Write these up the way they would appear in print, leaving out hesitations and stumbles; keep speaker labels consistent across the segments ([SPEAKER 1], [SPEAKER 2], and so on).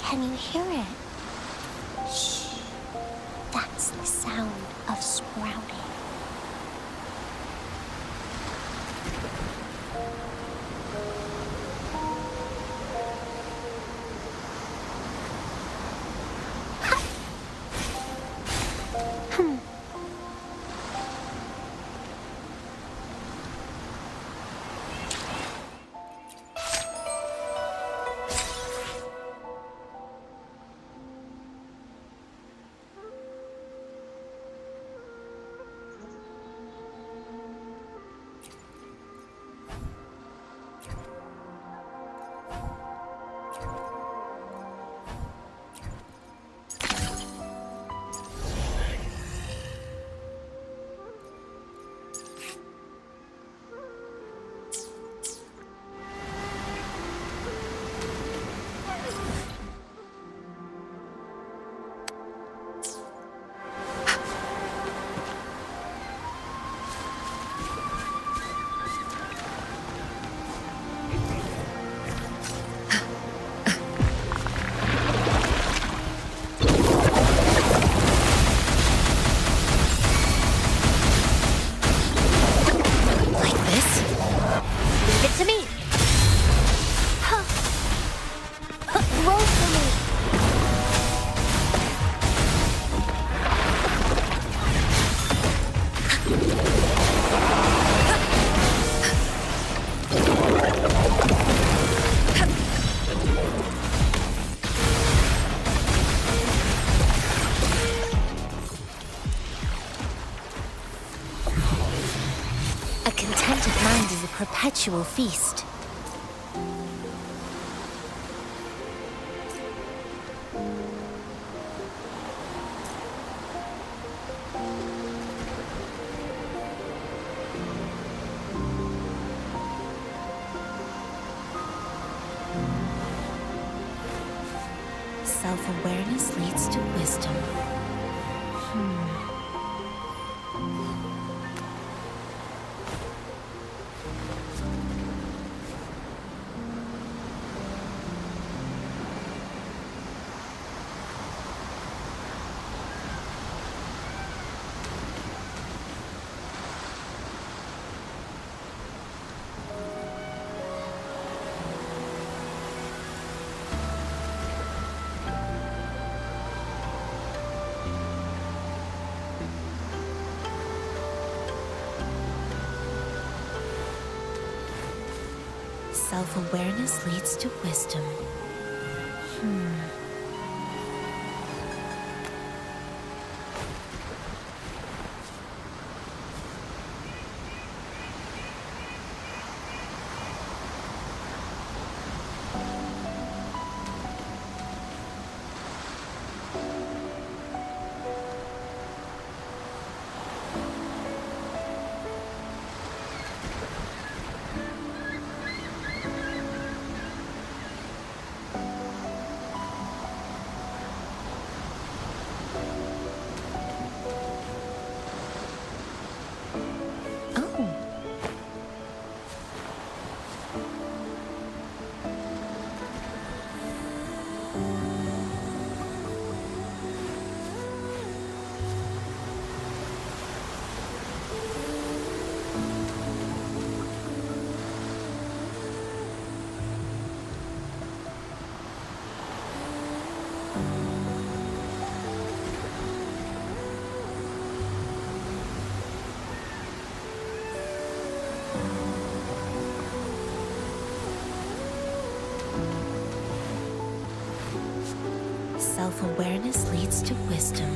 [SPEAKER 1] Can you hear it? Shh. That's the sound of sprouting. Perpetual feast. Self-awareness leads to wisdom. Self-awareness leads to wisdom. Self-awareness leads to wisdom.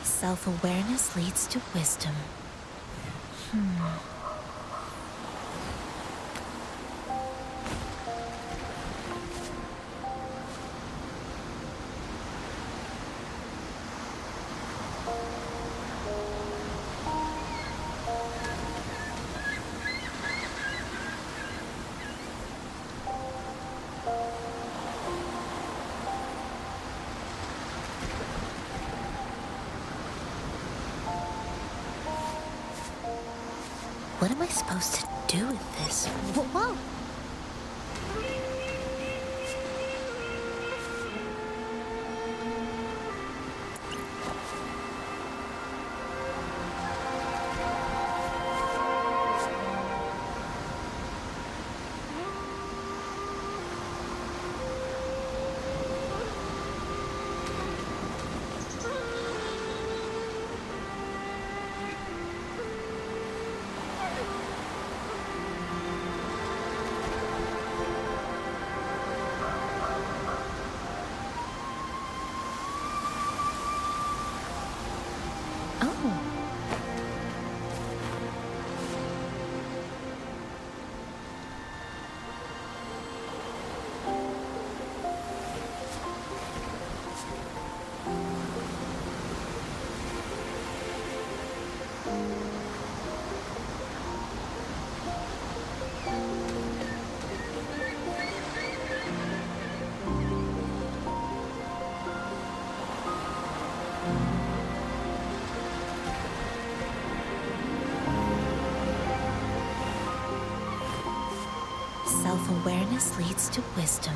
[SPEAKER 1] Self-awareness leads to wisdom. What am I supposed to do with this? Whoa! Oh. Self-awareness leads to wisdom.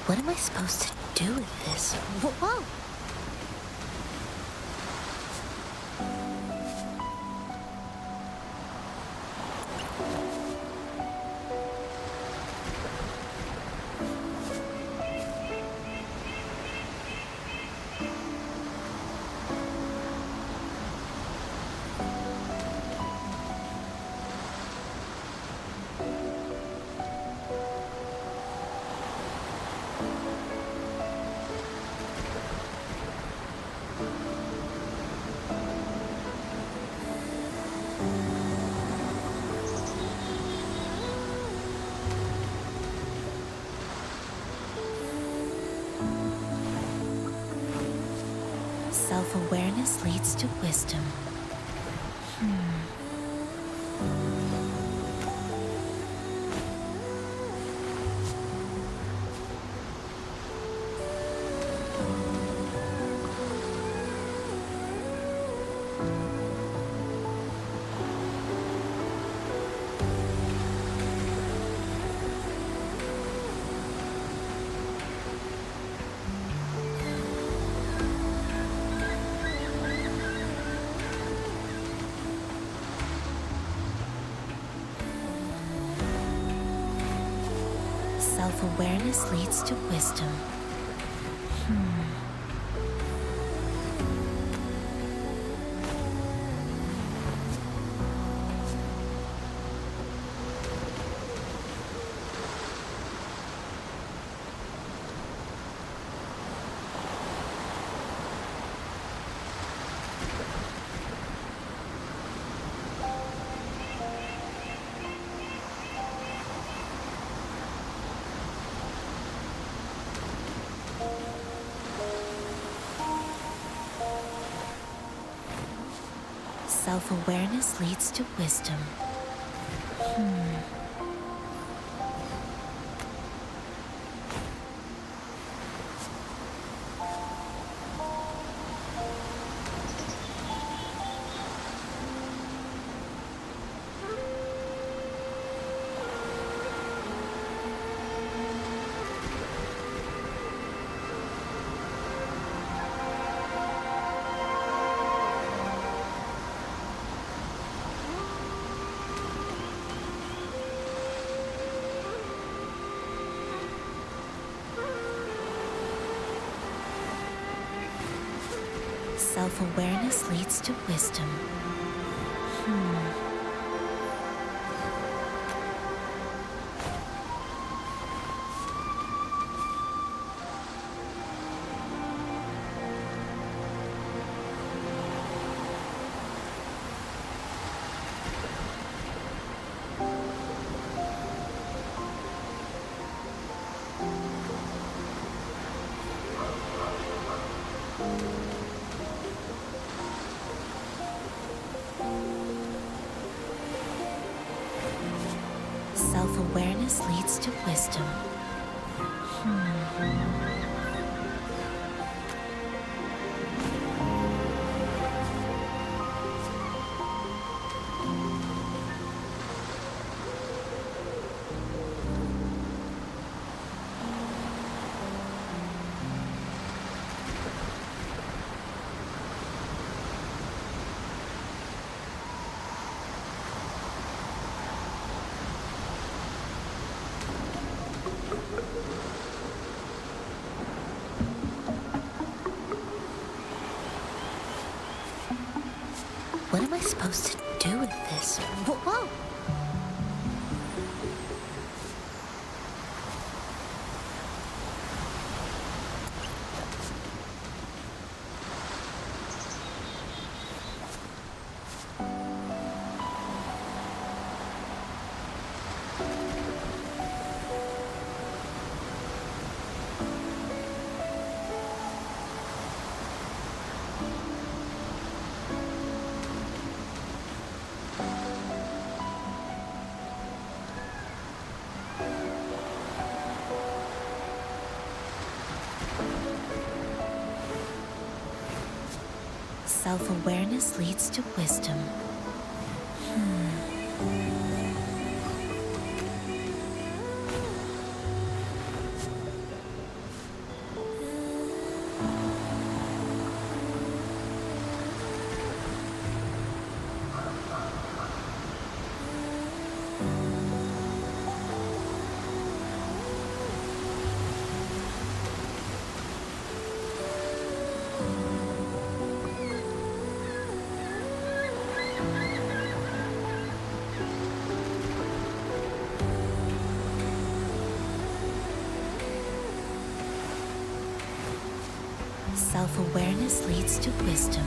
[SPEAKER 1] What am I supposed to do with this? Whoa! Self-awareness leads to wisdom. Self-awareness leads to wisdom. Self-awareness leads to wisdom. Self-awareness leads to wisdom. leads to wisdom. What am I supposed to do with this? Whoa! Self-awareness leads to wisdom. Self-awareness leads to wisdom.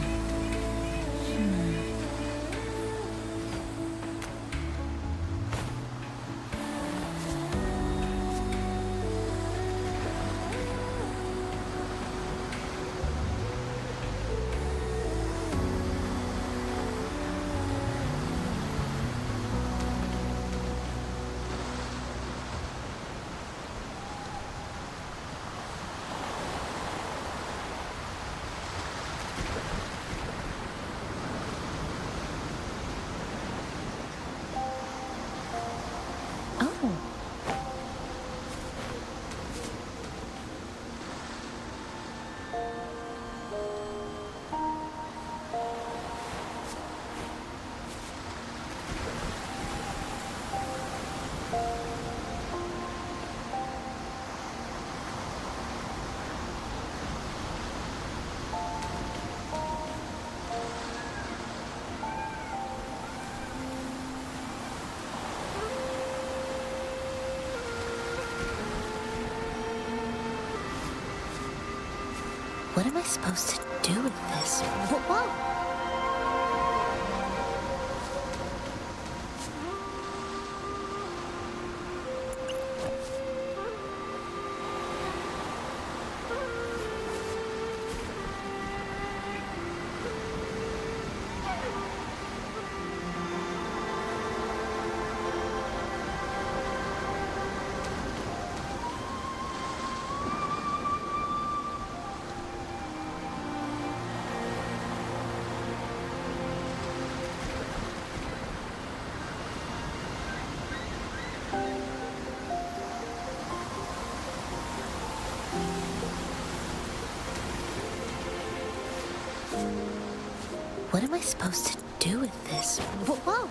[SPEAKER 1] Oh. What am I supposed to do with this? Whoa! What am I supposed to do with this? Whoa!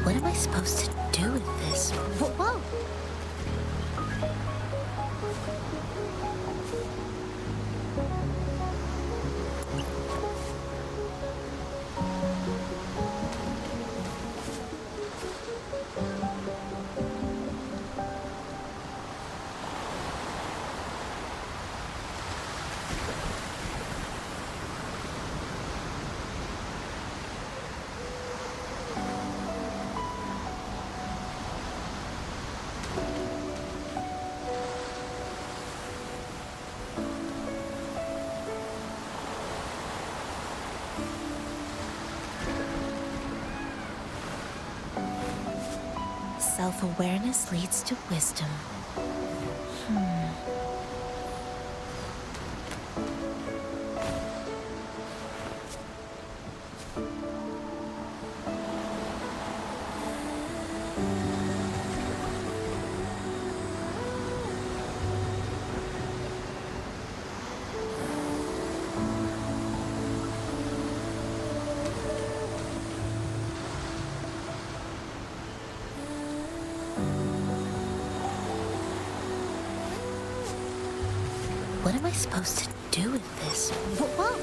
[SPEAKER 1] What am I supposed to do with this? Whoa! Self-awareness leads to wisdom. What am I supposed to do with this? Whoa!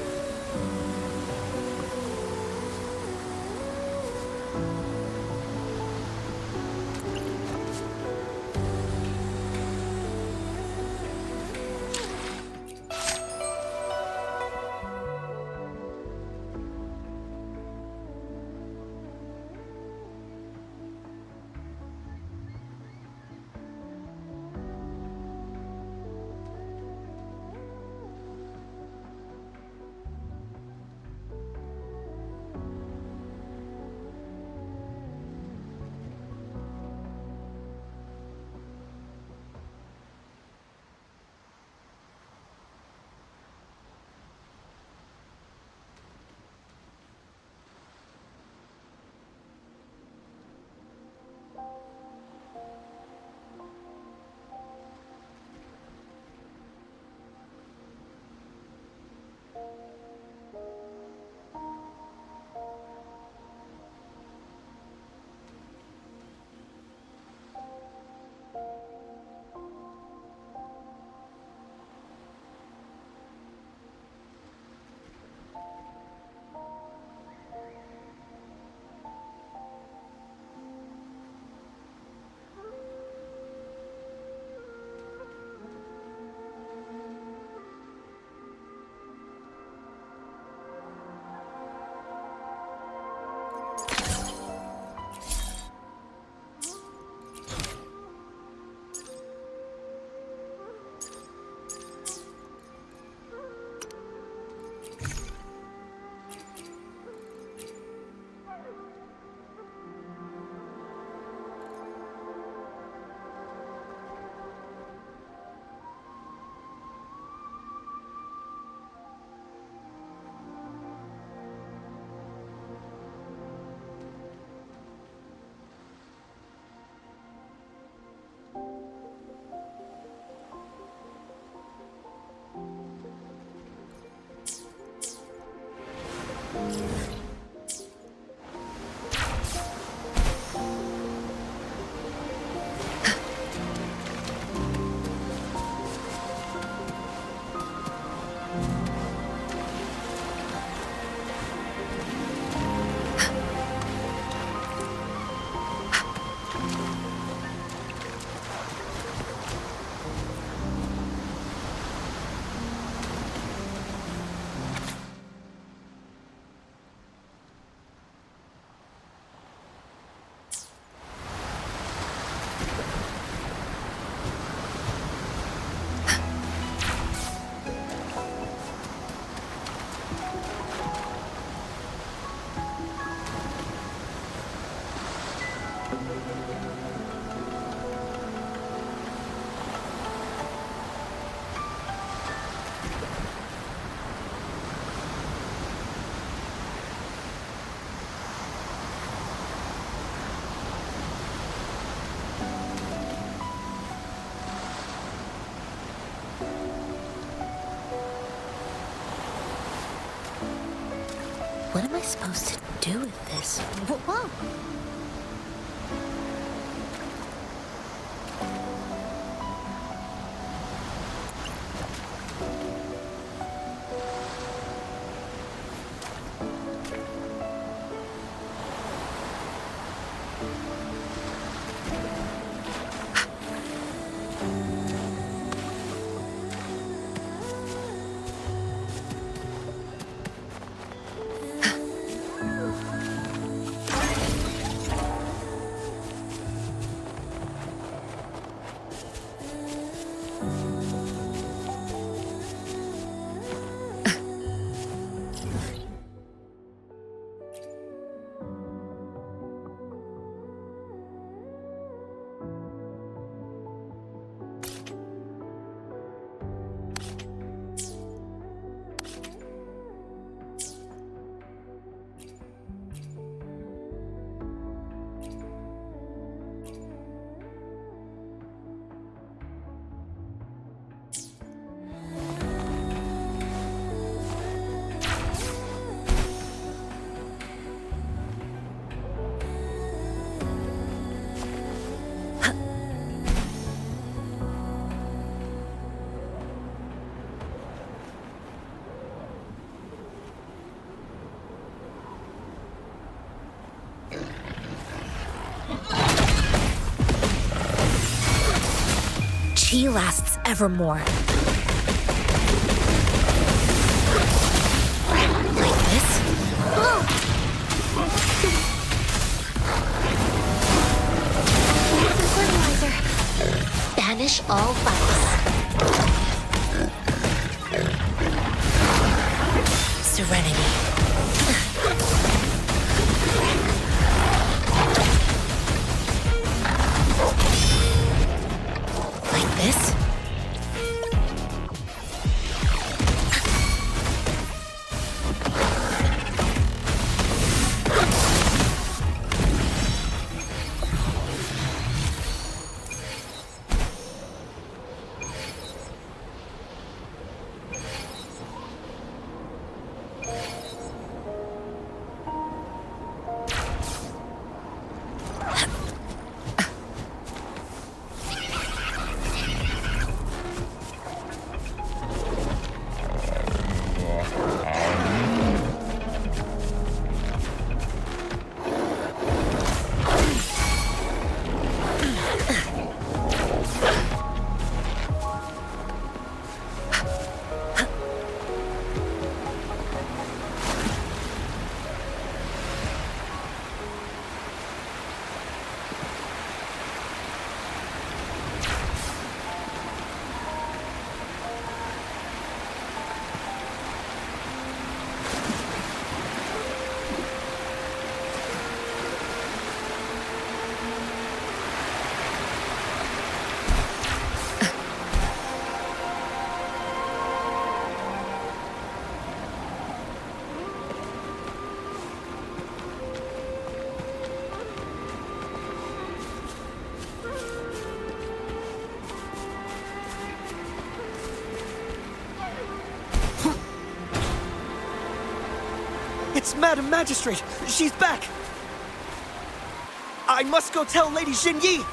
[SPEAKER 1] What am I supposed to do with this? Whoa!
[SPEAKER 2] He lasts evermore. Like this?
[SPEAKER 1] Fertilizer.
[SPEAKER 2] Banish all vice. Serenity. Like this?
[SPEAKER 3] It's Madam Magistrate! She's back! I must go tell Lady Xinyi!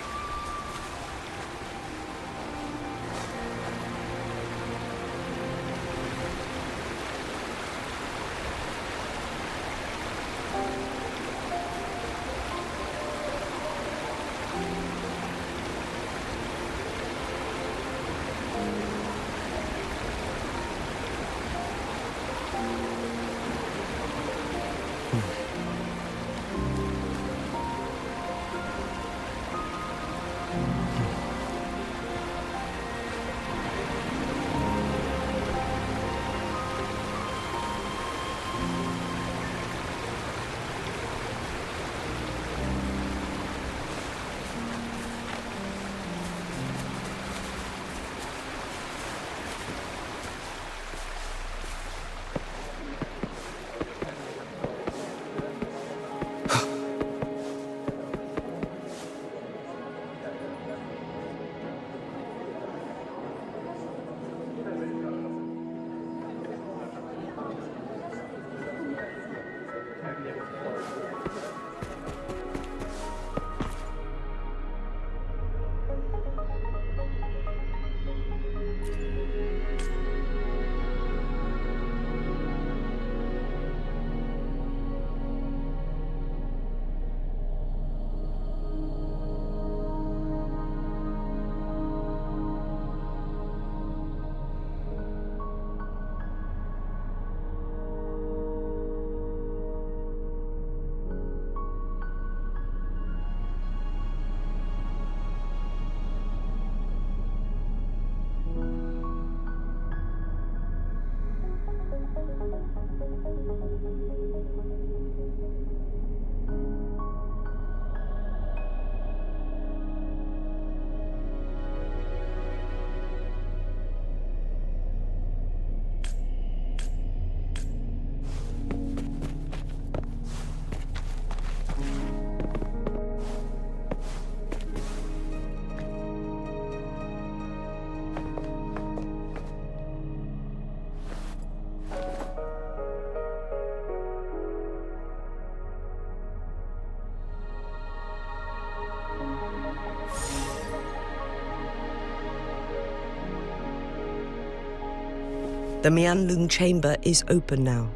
[SPEAKER 4] The Mianlung chamber is open now.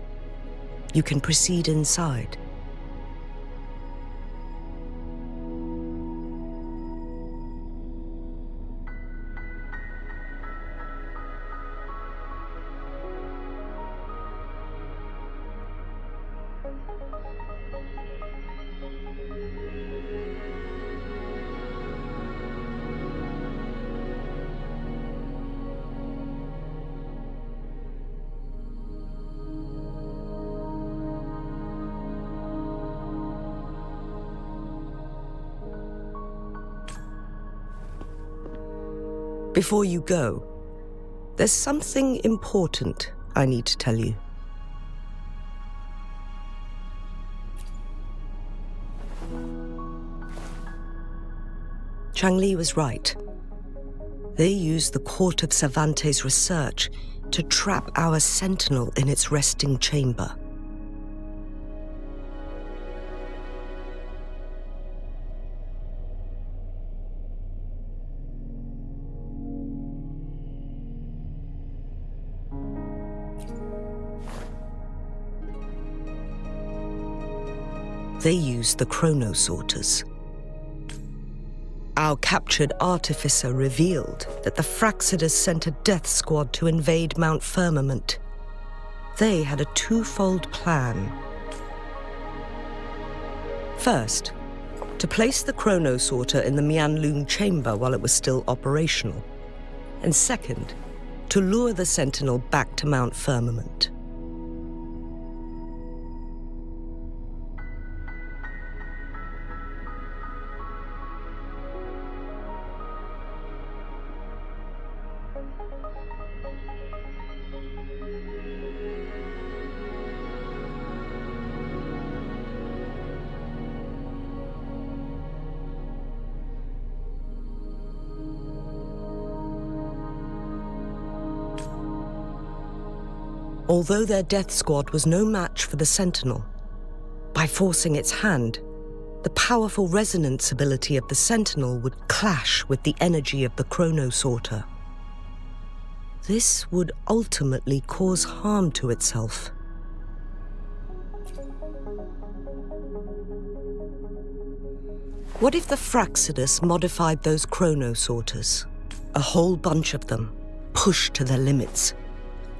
[SPEAKER 4] You can proceed inside. Before you go, there's something important I need to tell you. Changli was right. They used the Court of Cervantes' research to trap our sentinel in its resting chamber. They used the chronosorters. Our captured artificer revealed that the Fraxidus sent a death squad to invade Mount Firmament. They had a twofold plan. First, to place the chronosorter in the Mianlun chamber while it was still operational. And second, to lure the Sentinel back to Mount Firmament. Although their death squad was no match for the Sentinel, by forcing its hand, the powerful resonance ability of the Sentinel would clash with the energy of the chronosorter. This would ultimately cause harm to itself. What if the Fraxidus modified those chronosorters? A whole bunch of them, pushed to their limits,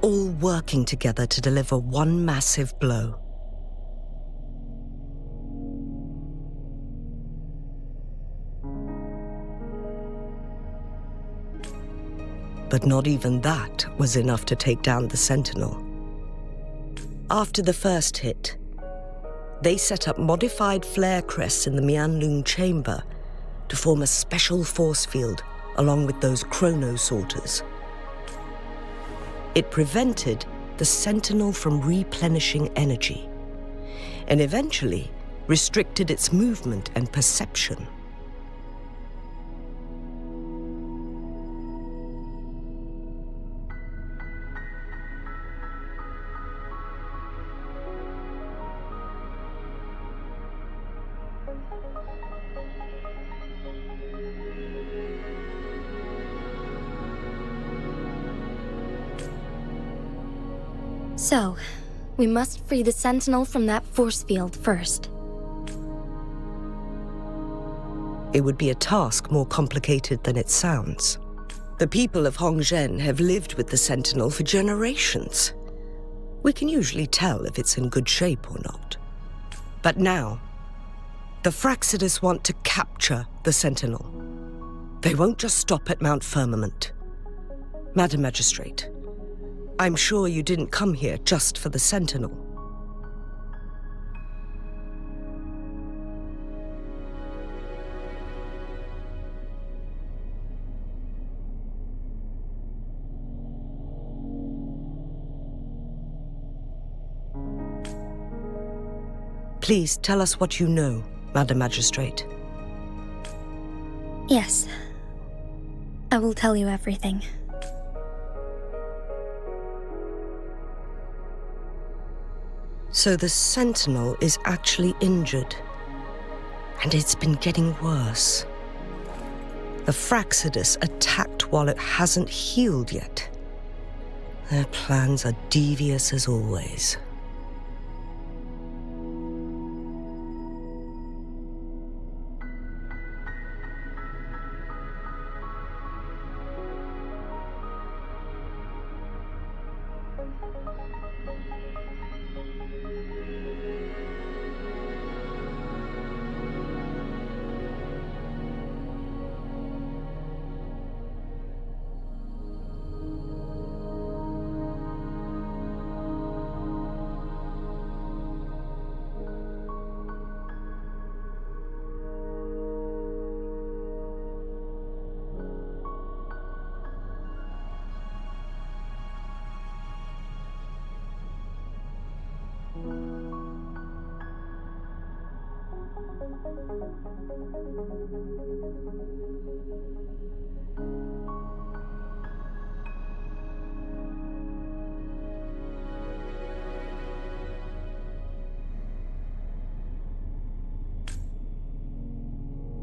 [SPEAKER 4] all working together to deliver one massive blow. But not even that was enough to take down the Sentinel. After the first hit, they set up modified flare crests in the Mianlun chamber to form a special force field along with those chronosorters. It prevented the Sentinel from replenishing energy, and eventually restricted its movement and perception.
[SPEAKER 1] So, we must free the Sentinel from that force field first.
[SPEAKER 4] It would be a task more complicated than it sounds. The people of Hongzhen have lived with the Sentinel for generations. We can usually tell if it's in good shape or not. But now, the Fraxidus want to capture the Sentinel. They won't just stop at Mount Firmament. Madam Magistrate, I'm sure you didn't come here just for the Sentinel. Please tell us what you know, Madam Magistrate.
[SPEAKER 1] Yes. I will tell you everything.
[SPEAKER 4] So the Sentinel is actually injured. And it's been getting worse. The Fraxidus attacked while it hasn't healed yet. Their plans are devious as always.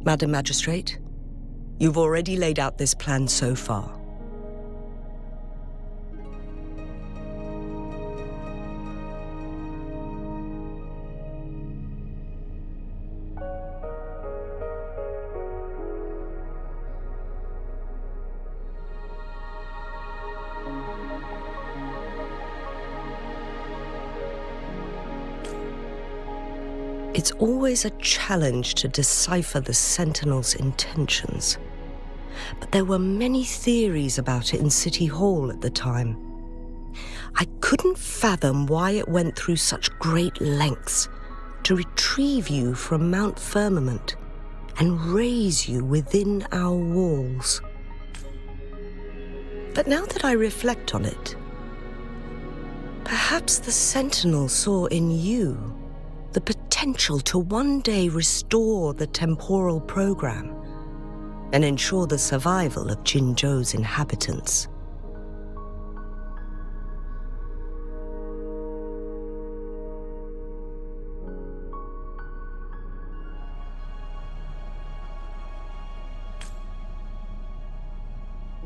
[SPEAKER 4] Madam Magistrate, you've already laid out this plan so far. It's always a challenge to decipher the Sentinel's intentions. But there were many theories about it in City Hall at the time. I couldn't fathom why it went through such great lengths to retrieve you from Mount Firmament and raise you within our walls. But now that I reflect on it, perhaps the Sentinel saw in you the potential to one day restore the temporal program and ensure the survival of Jinzhou's inhabitants.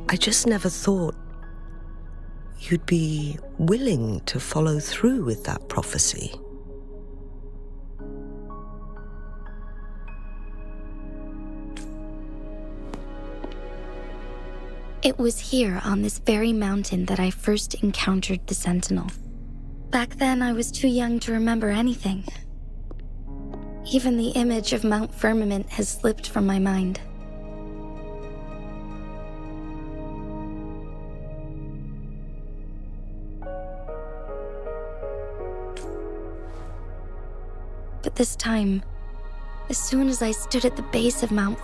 [SPEAKER 4] I just never thought you'd be willing to follow through with that prophecy.
[SPEAKER 5] It was here on this very mountain that I first encountered the Sentinel. Back then, I was too young to remember anything. Even the image of Mount Firmament has slipped from my mind. But this time, as soon as I stood at the base of Mount,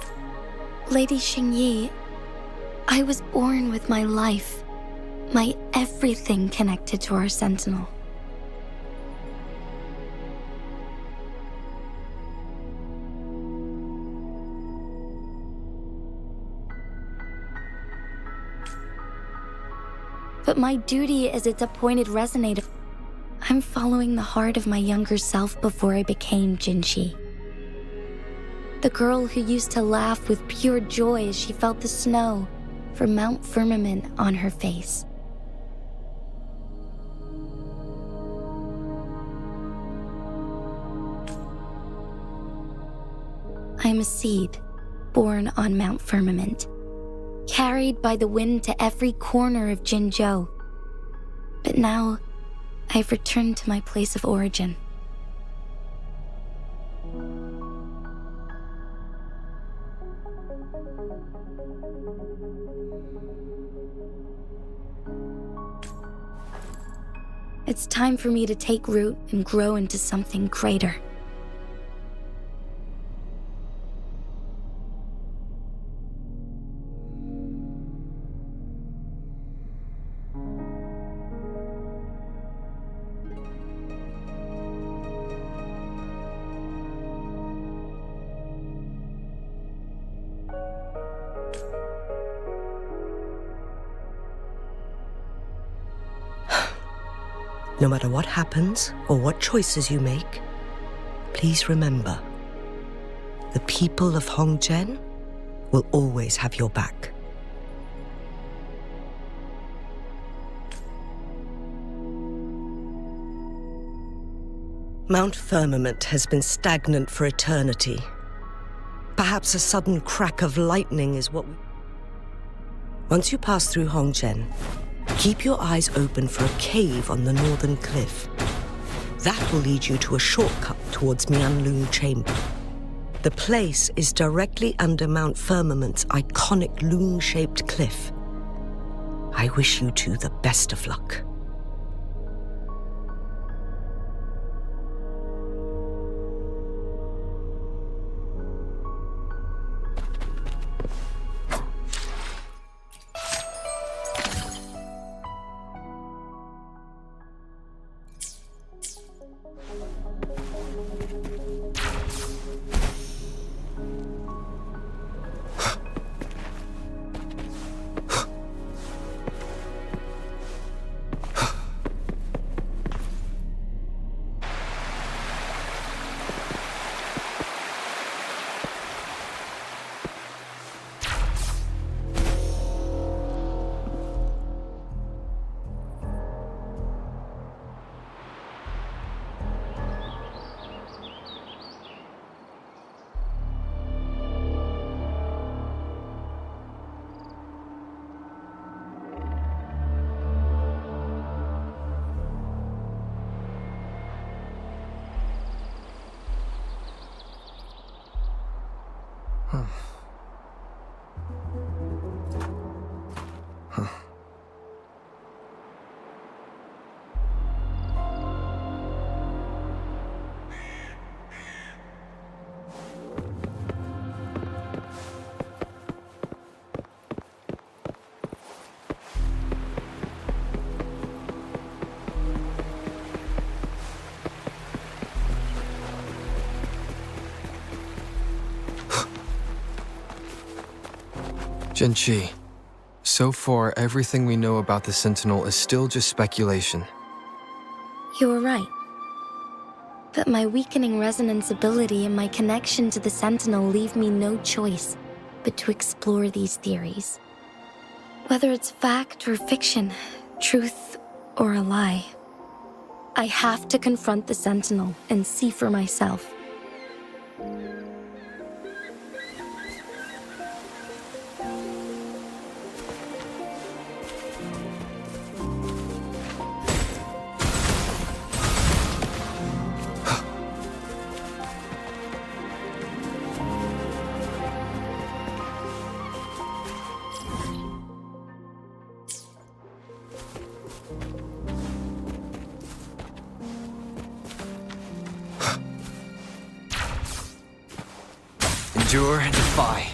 [SPEAKER 5] Lady Xingyi, I was born with my life, my everything connected to our Sentinel. But my duty as its appointed resonator, I'm following the heart of my younger self before I became Jinxi. The girl who used to laugh with pure joy as she felt the snow from Mount Firmament on her face. I'm a seed born on Mount Firmament, carried by the wind to every corner of Jinzhou. But now, I've returned to my place of origin. It's time for me to take root and grow into something greater.
[SPEAKER 4] No matter what happens or what choices you make, please remember, the people of Hongzhen will always have your back. Mount Firmament has been stagnant for eternity. Perhaps a sudden crack of lightning is what we... Once you pass through Hongzhen, keep your eyes open for a cave on the northern cliff. That will lead you to a shortcut towards Mianlun Chamber. The place is directly under Mount Firmament's iconic loon-shaped cliff. I wish you two the best of luck.
[SPEAKER 6] Jinchi, so far everything we know about the Sentinel is still just speculation.
[SPEAKER 5] You were right. But my weakening resonance ability and my connection to the Sentinel leave me no choice but to explore these theories. Whether it's fact or fiction, truth or a lie, I have to confront the Sentinel and see for myself.
[SPEAKER 6] Endure and defy.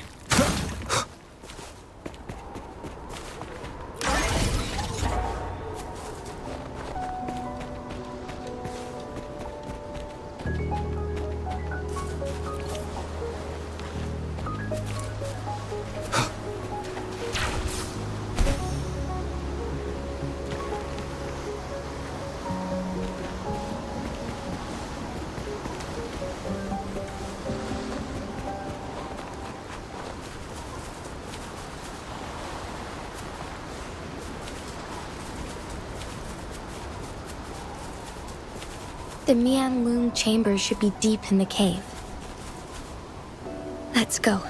[SPEAKER 5] The Mian Loom chamber should be deep in the cave. Let's go.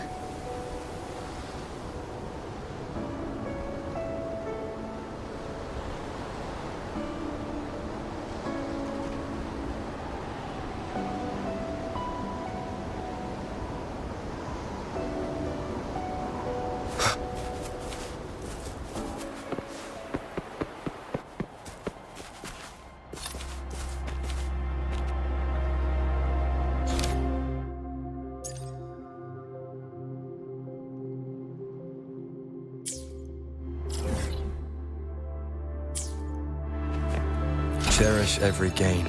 [SPEAKER 6] Cherish every gain.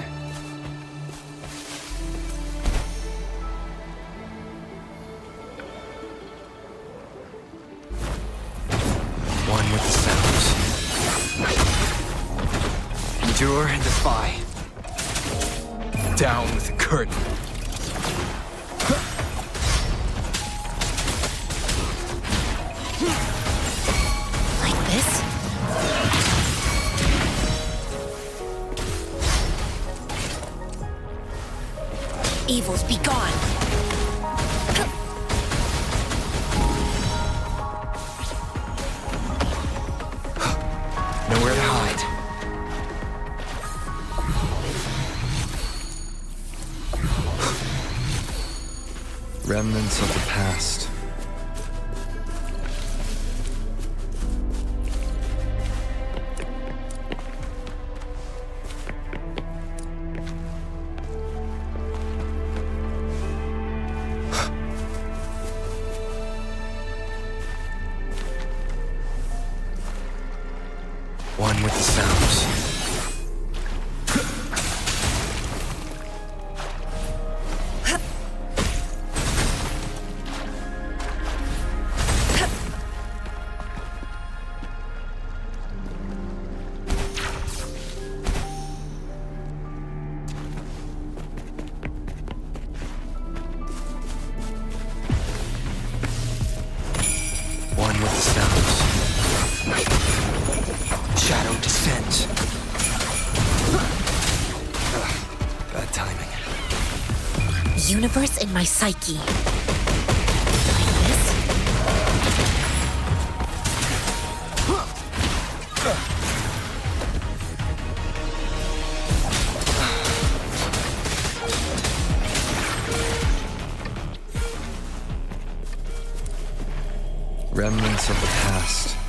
[SPEAKER 6] One with the sounds. Endure and defy. Down with the curtain.
[SPEAKER 2] Like this? Evils be gone.
[SPEAKER 6] Nowhere to hide. Remnants of the past. One with the sounds. One with the sounds. Shadow descent. Bad timing.
[SPEAKER 2] Universe in my psyche. Like this?
[SPEAKER 6] Remnants of the past.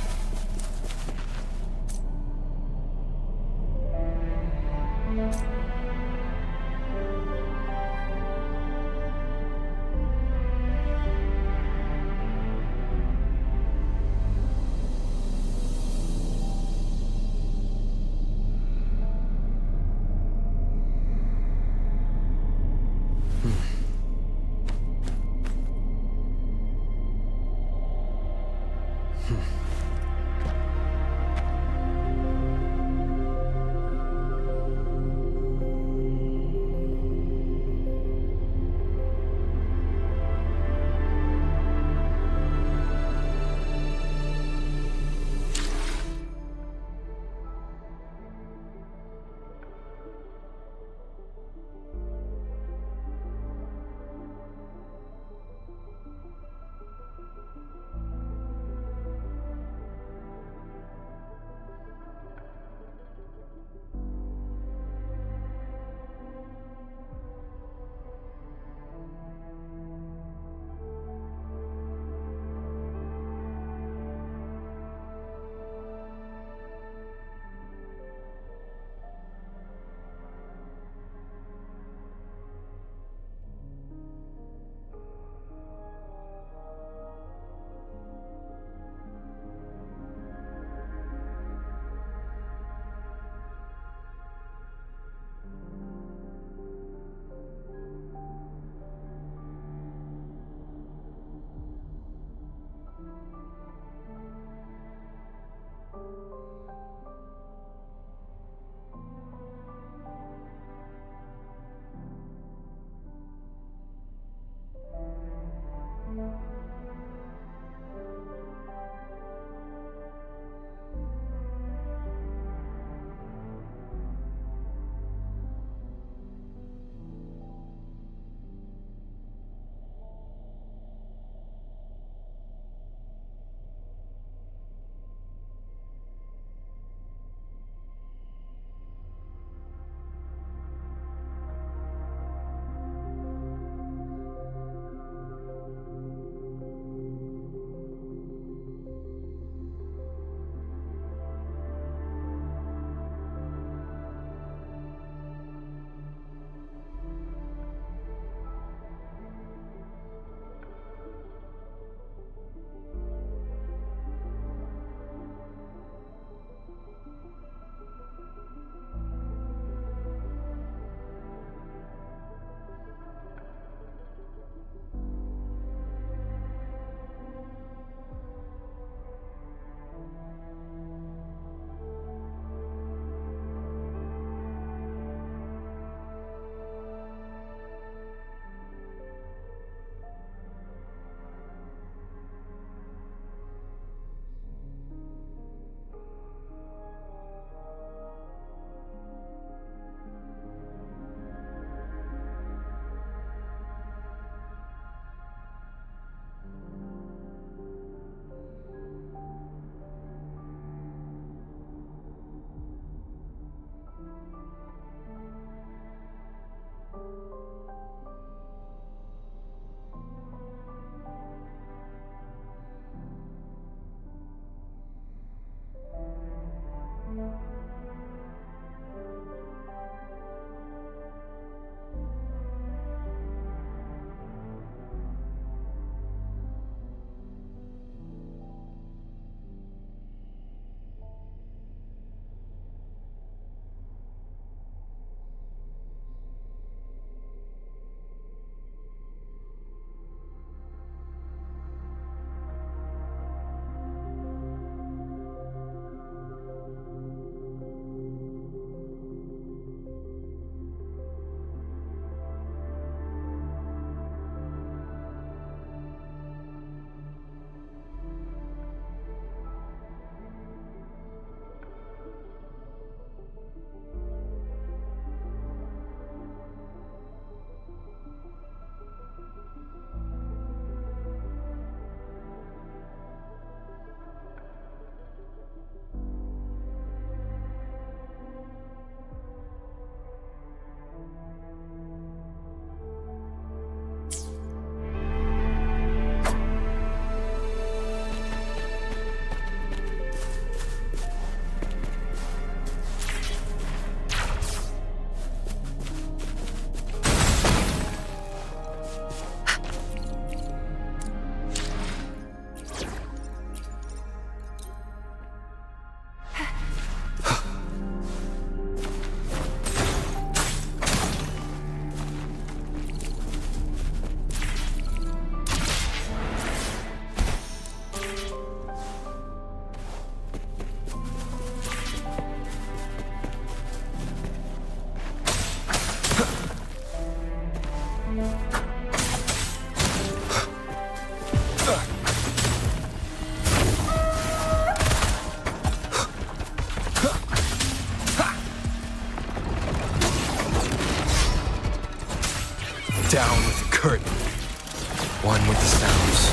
[SPEAKER 6] One with the sounds.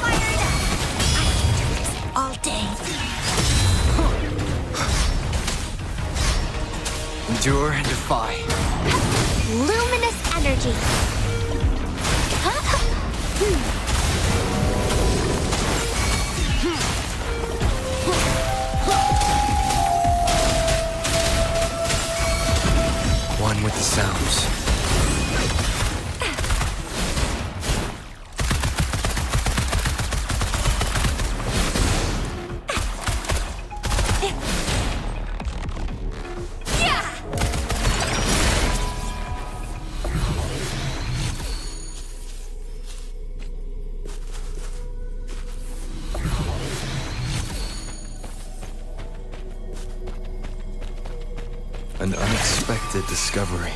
[SPEAKER 1] Fired! I can do this all day.
[SPEAKER 6] Endure and defy.
[SPEAKER 1] Luminous energy.
[SPEAKER 6] One with the sounds. An unexpected discovery.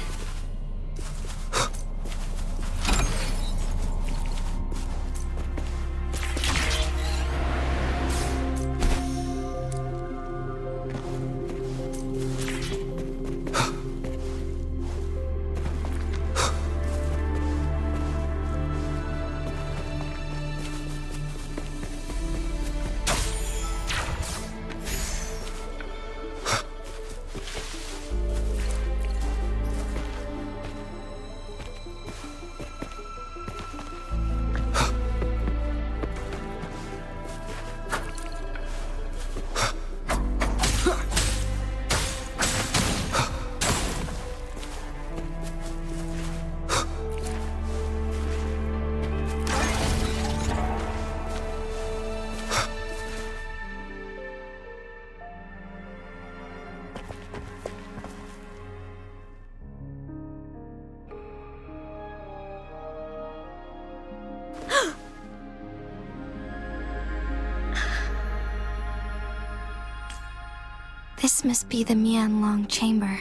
[SPEAKER 5] This must be the Mianlong chamber.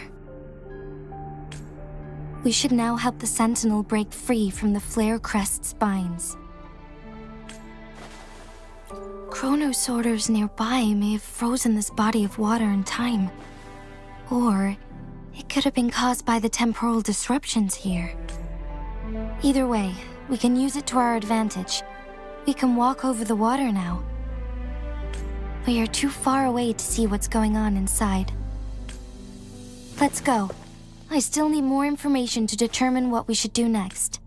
[SPEAKER 5] We should now help the Sentinel break free from the Flare Crest spines. Chronos orders nearby may have frozen this body of water in time. Or it could have been caused by the temporal disruptions here. Either way, we can use it to our advantage. We can walk over the water now. We are too far away to see what's going on inside. Let's go. I still need more information to determine what we should do next.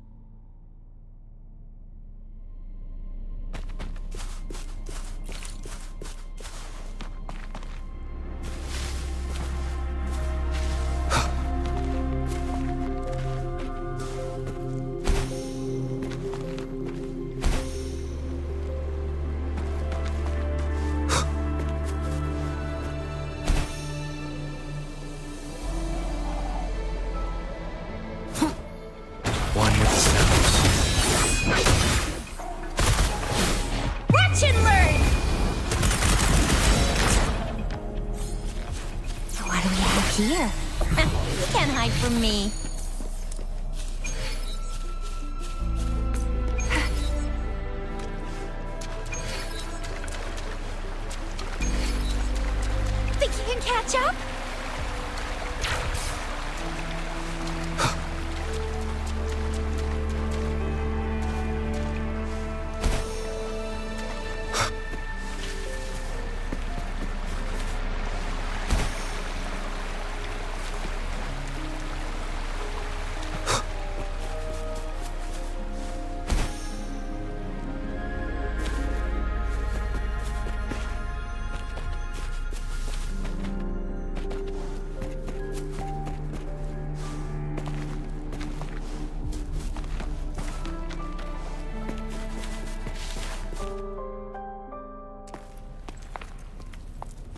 [SPEAKER 6] One with the sounds.
[SPEAKER 1] Watch and learn! So what do we have here? You can't hide from me. Think you can catch up?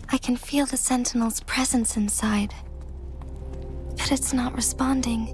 [SPEAKER 5] I can feel the Sentinel's presence inside, but it's not responding.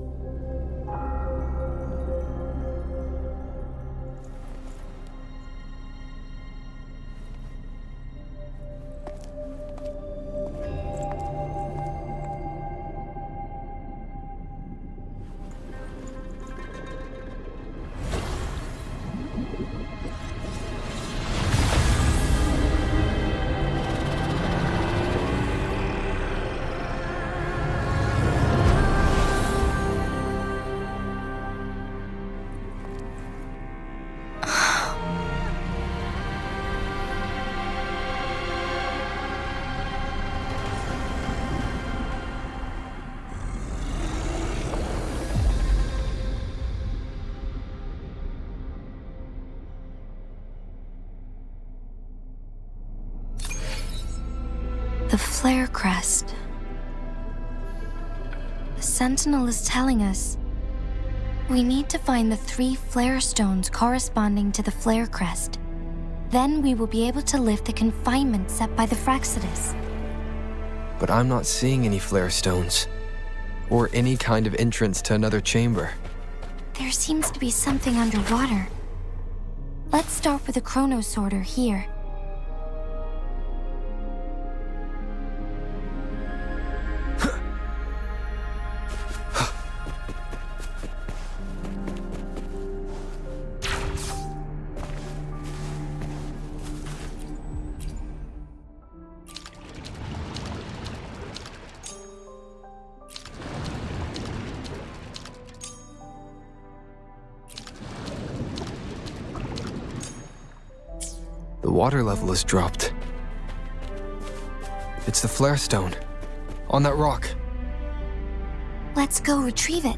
[SPEAKER 5] The flare crest. The Sentinel is telling us we need to find the 3 flare stones corresponding to the flare crest. Then we will be able to lift the confinement set by the Fraxidus.
[SPEAKER 6] But I'm not seeing any flare stones, or any kind of entrance to another chamber.
[SPEAKER 5] There seems to be something underwater. Let's start with a chrono sorter here.
[SPEAKER 6] The water level has dropped. It's the flare stone. On that rock.
[SPEAKER 5] Let's go retrieve it.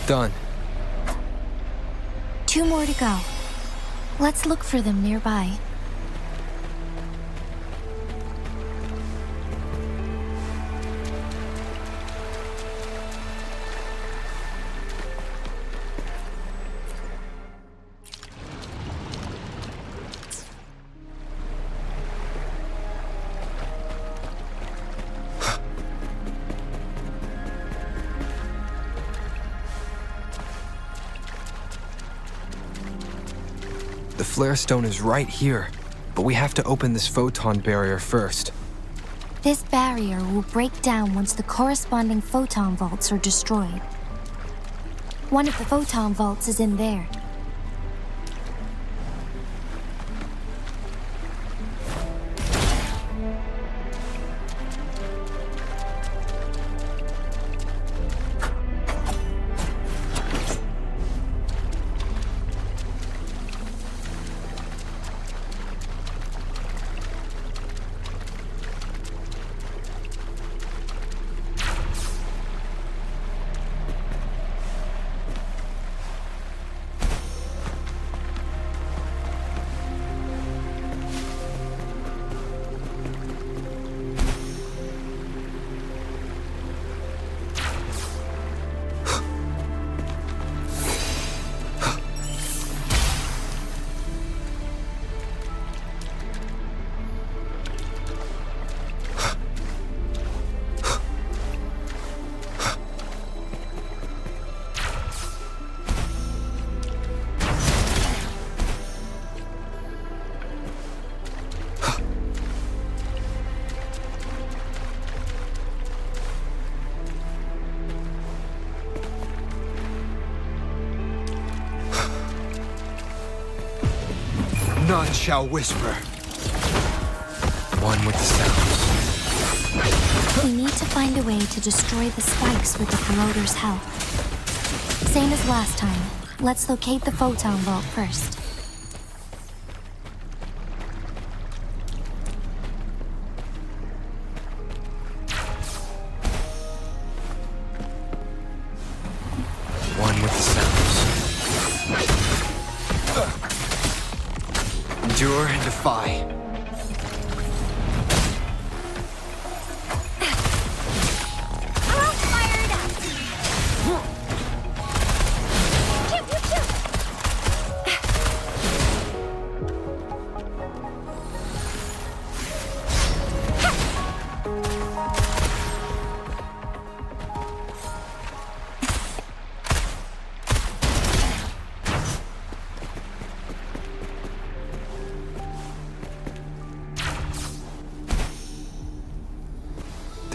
[SPEAKER 6] Done.
[SPEAKER 5] 2 more to go. Let's look for them nearby.
[SPEAKER 6] The flare stone is right here, but we have to open this photon barrier first.
[SPEAKER 5] This barrier will break down once the corresponding photon vaults are destroyed. One of the photon vaults is in there.
[SPEAKER 3] None shall whisper.
[SPEAKER 6] One with the sounds.
[SPEAKER 5] We need to find a way to destroy the spikes with the corroder's help. Same as last time. Let's locate the photon vault first.
[SPEAKER 6] One with the sounds.
[SPEAKER 3] Endure and defy.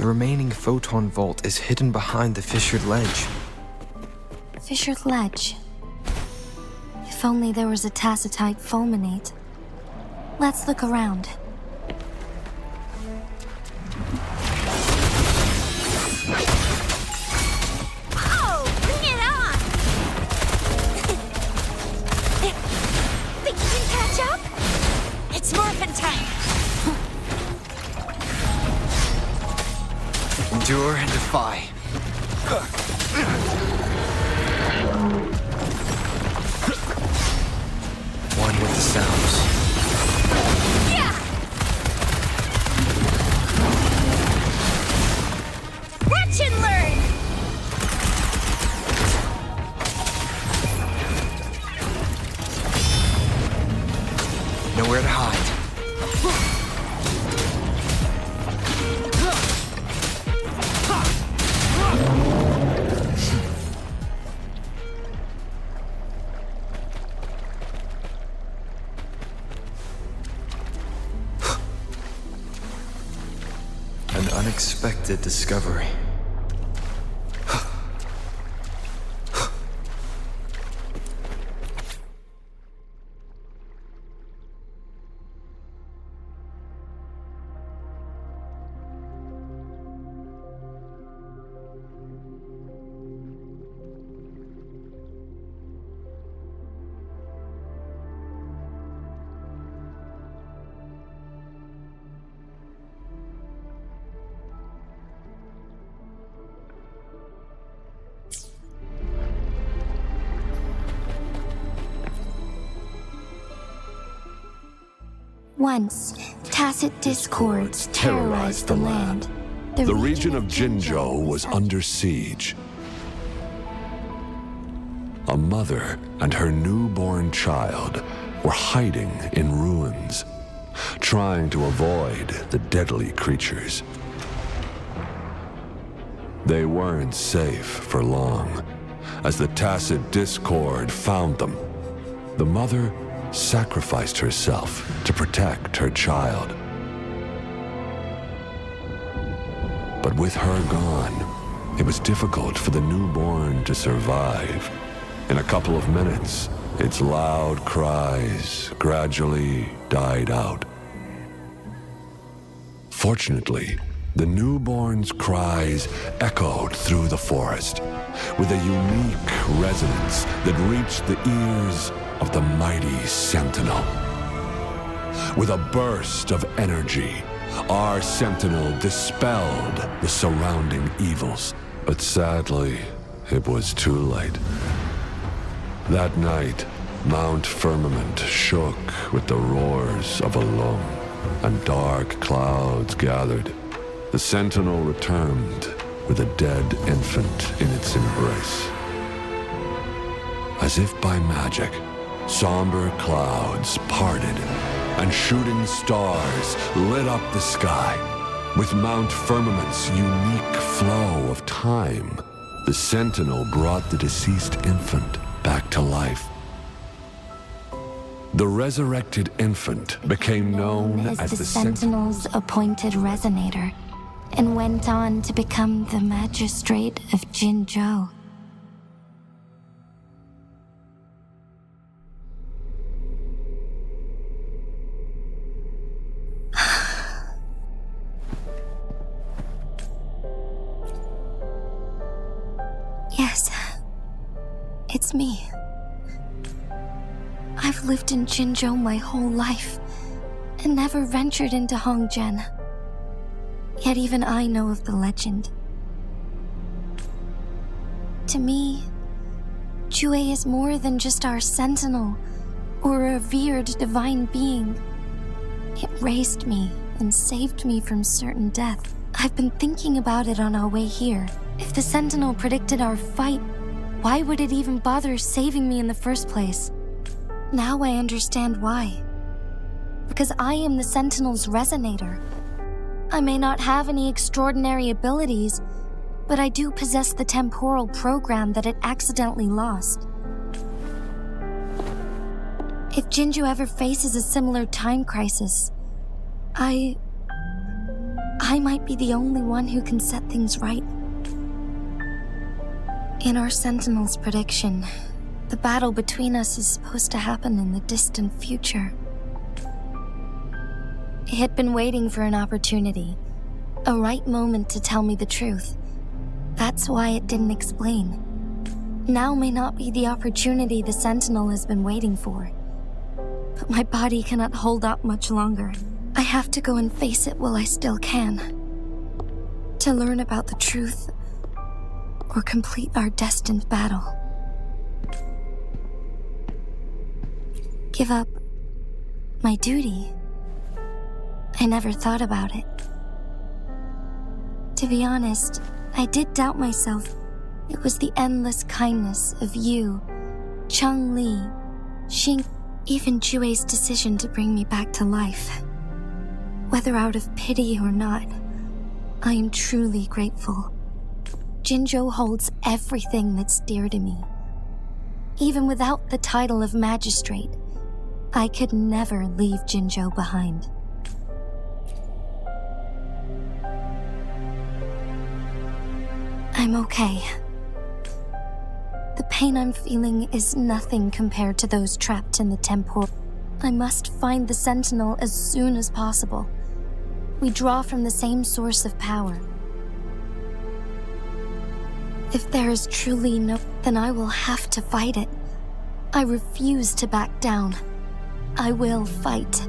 [SPEAKER 6] The remaining photon vault is hidden behind the fissured ledge.
[SPEAKER 5] Fissured ledge. If only there was a tacitite fulminate. Let's look around.
[SPEAKER 1] Oh, bring it on! Think you can catch up? It's morphin' time!
[SPEAKER 3] Endure and defy.
[SPEAKER 6] One with the sounds.
[SPEAKER 1] Yeah! Watch and learn!
[SPEAKER 3] Nowhere to hide.
[SPEAKER 6] An unexpected discovery.
[SPEAKER 5] Once, tacit discords terrorized the land.
[SPEAKER 7] The region of Jinzhou was under siege. A mother and her newborn child were hiding in ruins, trying to avoid the deadly creatures. They weren't safe for long, as the tacit discord found them. The mother sacrificed herself to protect her child. But with her gone, it was difficult for the newborn to survive. In a couple of minutes, its loud cries gradually died out. Fortunately, the newborn's cries echoed through the forest with a unique resonance that reached the ears of the mighty Sentinel. With a burst of energy, our Sentinel dispelled the surrounding evils. But sadly, it was too late. That night, Mount Firmament shook with the roars of a loom, and dark clouds gathered. The Sentinel returned with a dead infant in its embrace. As if by magic, somber clouds parted, and shooting stars lit up the sky. With Mount Firmament's unique flow of time, the Sentinel brought the deceased infant back to life. The resurrected infant became known as
[SPEAKER 5] the Sentinel's appointed resonator, and went on to become the magistrate of Jinzhou. Yes, it's me. I've lived in Jinzhou my whole life, and never ventured into Hongzhen. Yet even I know of the legend. To me, Jue is more than just our sentinel, or a revered divine being. It raised me and saved me from certain death. I've been thinking about it on our way here. If the sentinel predicted our fight, why would it even bother saving me in the first place? Now I understand why. Because I am the sentinel's resonator. I may not have any extraordinary abilities, but I do possess the temporal program that it accidentally lost. If Jinzhou ever faces a similar time crisis, I might be the only one who can set things right. In our Sentinel's prediction, the battle between us is supposed to happen in the distant future. It had been waiting for an opportunity, a right moment to tell me the truth. That's why it didn't explain. Now may not be the opportunity the Sentinel has been waiting for. But my body cannot hold up much longer. I have to go and face it while I still can. To learn about the truth, or complete our destined battle. Give up my duty. I never thought about it. To be honest, I did doubt myself. It was the endless kindness of you, Chung Li, Xing, even Jue's decision to bring me back to life. Whether out of pity or not, I am truly grateful. Jinzhou holds everything that's dear to me. Even without the title of magistrate, I could never leave Jinzhou behind. I'm okay. The pain I'm feeling is nothing compared to those trapped in the temple. I must find the Sentinel as soon as possible. We draw from the same source of power. If there is truly no, then I will have to fight it. I refuse to back down. I will fight.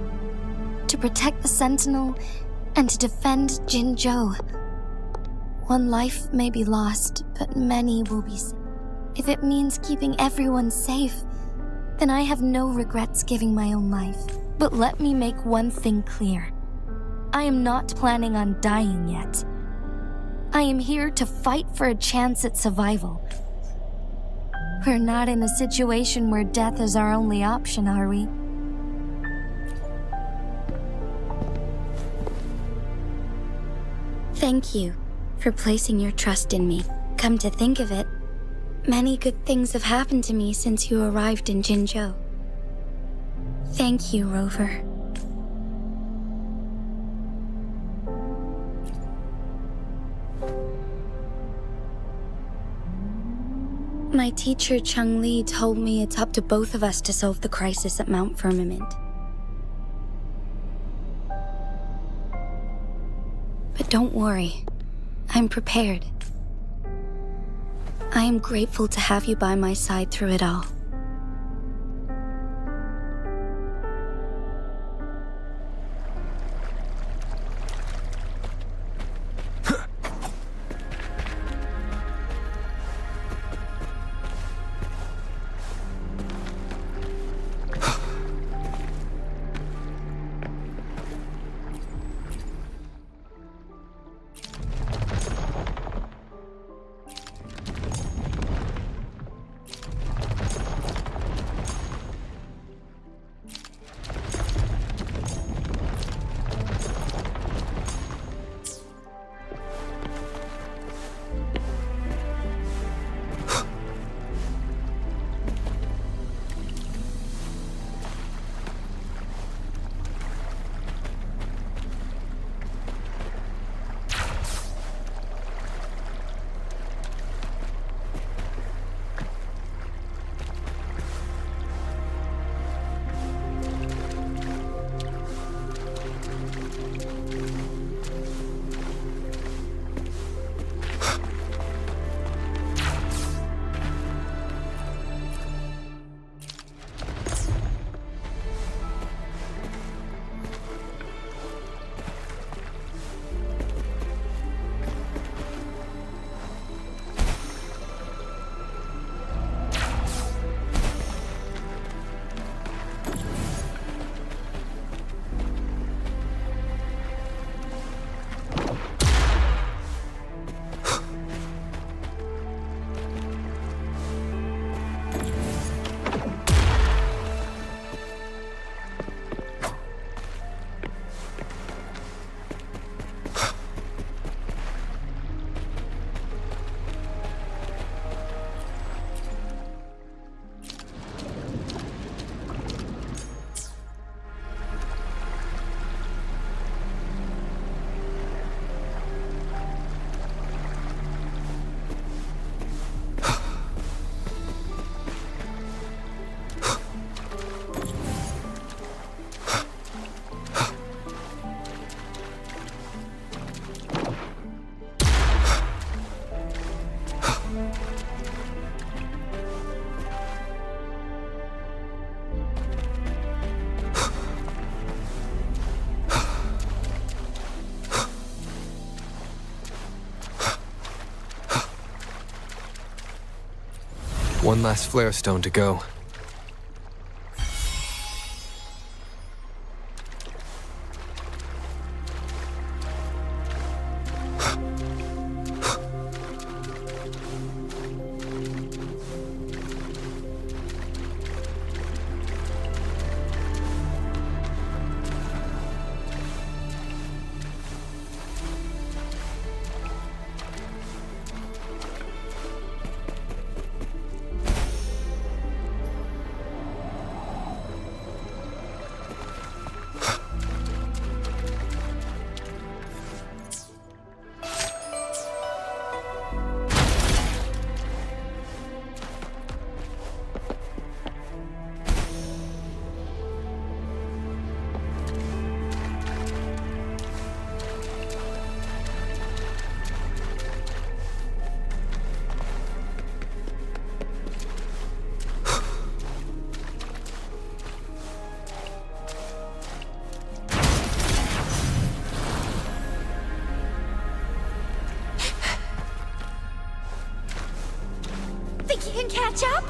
[SPEAKER 5] To protect the Sentinel and to defend Jinzhou. One life may be lost, but many will be saved. If it means keeping everyone safe, then I have no regrets giving my own life. But let me make one thing clear. I am not planning on dying yet. I am here to fight for a chance at survival. We're not in a situation where death is our only option, are we? Thank you for placing your trust in me. Come to think of it, many good things have happened to me since you arrived in Jinzhou. Thank you, Rover. My teacher Chung Li told me it's up to both of us to solve the crisis at Mount Firmament. But don't worry, I'm prepared. I am grateful to have you by my side through it all.
[SPEAKER 6] One last flare stone to go.
[SPEAKER 5] Think you can catch up?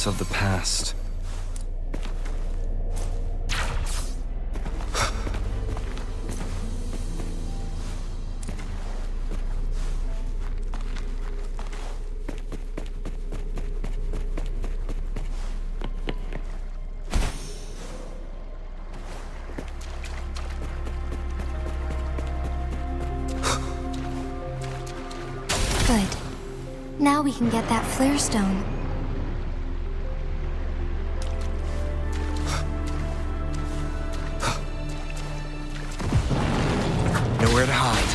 [SPEAKER 6] Of the past.
[SPEAKER 5] Good. Now we can get that flare stone.
[SPEAKER 3] Nowhere to hide.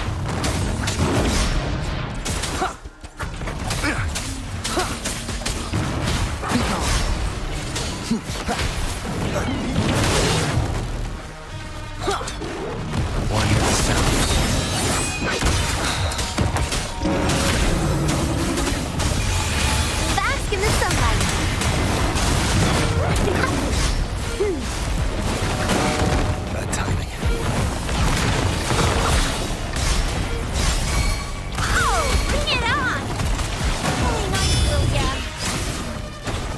[SPEAKER 3] One with the sounds.
[SPEAKER 1] Bask in the sunlight.
[SPEAKER 3] Bad timing.
[SPEAKER 1] Bring it on! Really nice, Lilia.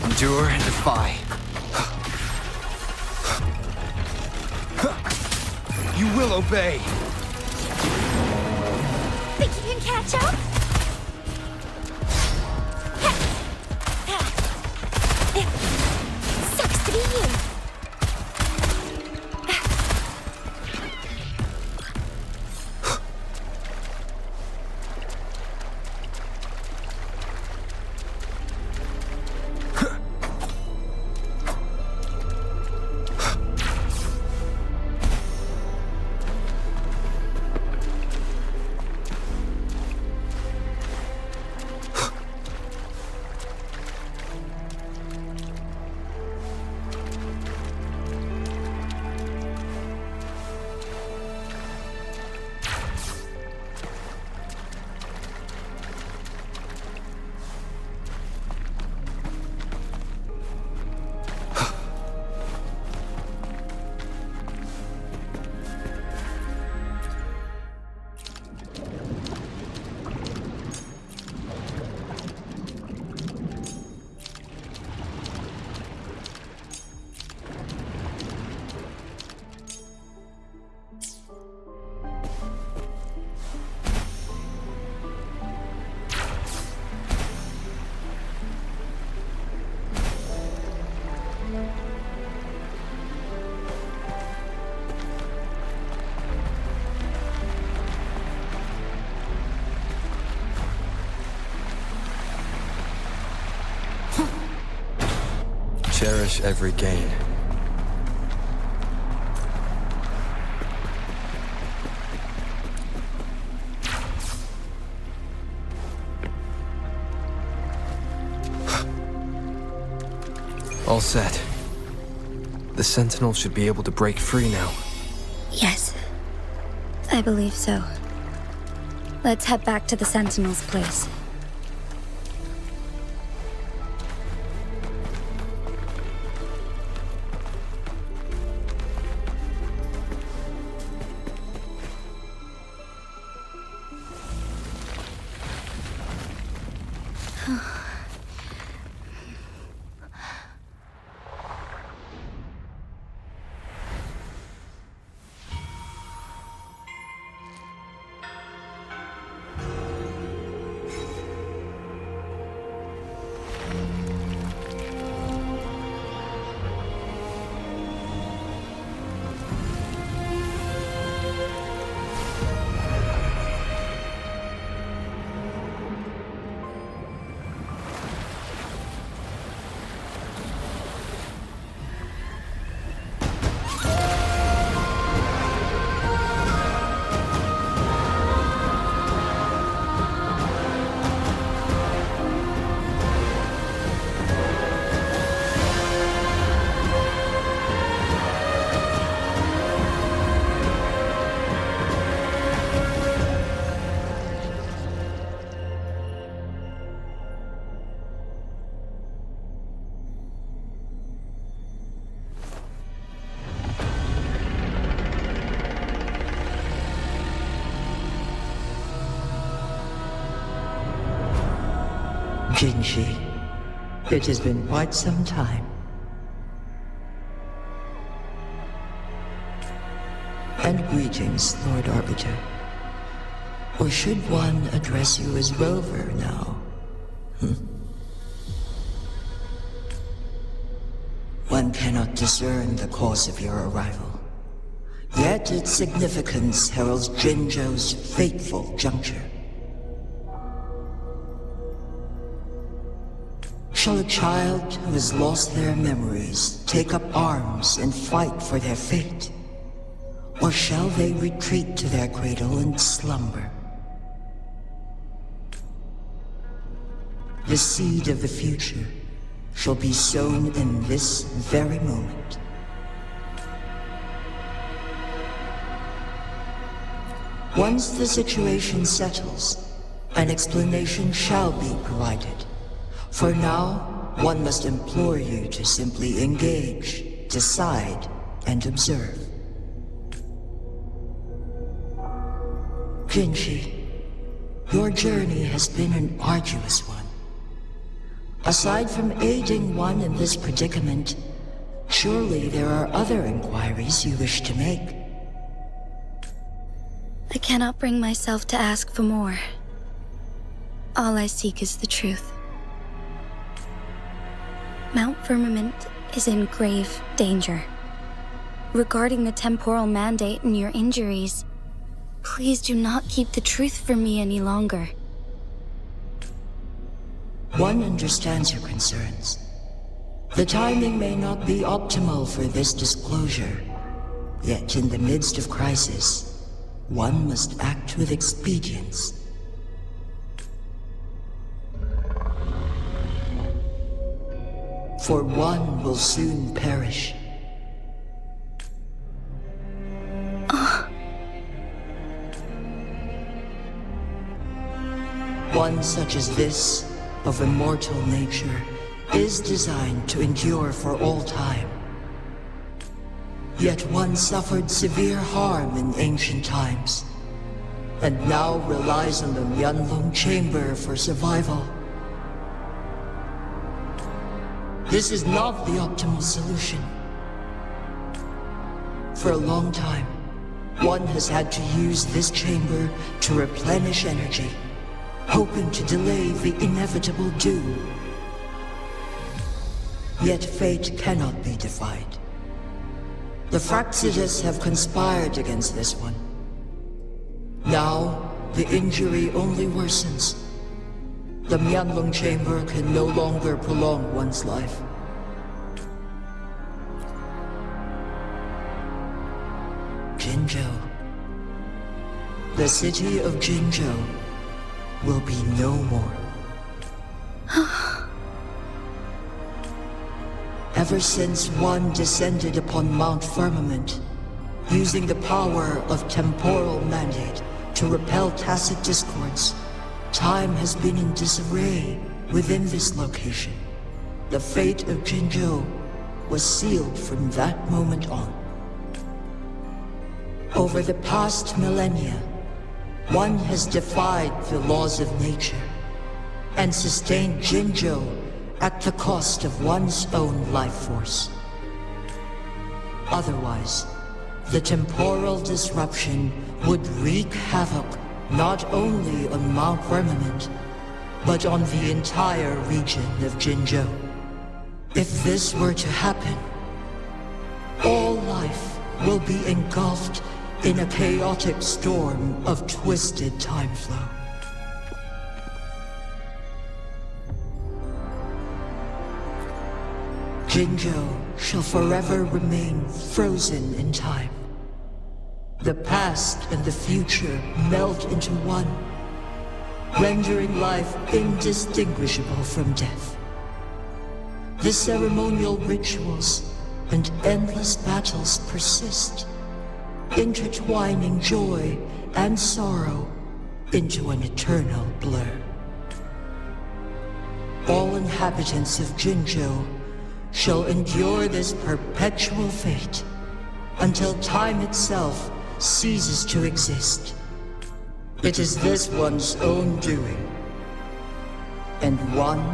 [SPEAKER 3] Endure and defy. You will obey.
[SPEAKER 1] Think you can catch up? Sucks to be you.
[SPEAKER 6] cherish every gain. All set. The Sentinel should be able to break free now.
[SPEAKER 5] Yes, I believe so. Let's head back to the Sentinel's place.
[SPEAKER 8] Jinshi, it has been quite some time. And greetings, Lord Arbiter. Or should one address you as Rover now? One cannot discern the cause of your arrival. Yet its significance heralds Jinzhou's fateful juncture. Shall a child who has lost their memories take up arms and fight for their fate? Or shall they retreat to their cradle and slumber? The seed of the future shall be sown in this very moment. Once the situation settles, an explanation shall be provided. For now, one must implore you to simply engage, decide, and observe. Jinshi, your journey has been an arduous one. Aside from aiding one in this predicament, surely there are other inquiries you wish to make.
[SPEAKER 5] I cannot bring myself to ask for more. All I seek is the truth. Mount Firmament is in grave danger. Regarding the temporal mandate and your injuries, please do not keep the truth from me any longer.
[SPEAKER 8] One understands your concerns. The timing may not be optimal for this disclosure, yet in the midst of crisis, one must act with expedience. For one will soon perish. One such as this, of immortal nature, is designed to endure for all time. Yet one suffered severe harm in ancient times, and now relies on the Mianlong Chamber for survival. This is not the optimal solution. For a long time, one has had to use this chamber to replenish energy, hoping to delay the inevitable doom. Yet fate cannot be defied. The Fraxidas have conspired against this one. Now, the injury only worsens. The Mianlong Chamber can no longer prolong one's life. Jinzhou. The city of Jinzhou will be no more. Ever since one descended upon Mount Firmament, using the power of temporal mandate to repel tacit discords, time has been in disarray within this location. The fate of Jinzhou was sealed from that moment on. Over the past millennia, one has defied the laws of nature and sustained Jinzhou at the cost of one's own life force. Otherwise, the temporal disruption would wreak havoc not only on Mount Firmament, but on the entire region of Jinzhou. If this were to happen, all life will be engulfed in a chaotic storm of twisted time flow. Jinzhou shall forever remain frozen in time. The past and the future melt into one, rendering life indistinguishable from death. The ceremonial rituals and endless battles persist, intertwining joy and sorrow into an eternal blur. All inhabitants of Jinzhou shall endure this perpetual fate until time itself ceases to exist. It is this one's own doing, and one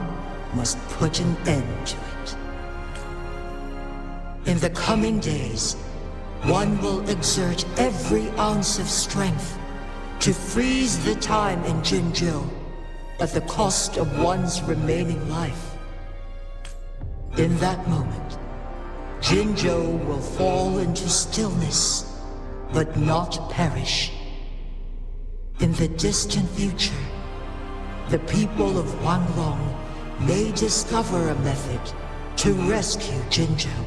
[SPEAKER 8] must put an end to it. In the coming days, one will exert every ounce of strength to freeze the time in Jinzhou at the cost of one's remaining life. In that moment, Jinzhou will fall into stillness, but not perish. In the distant future, the people of Wanlong may discover a method to rescue Jinzhou.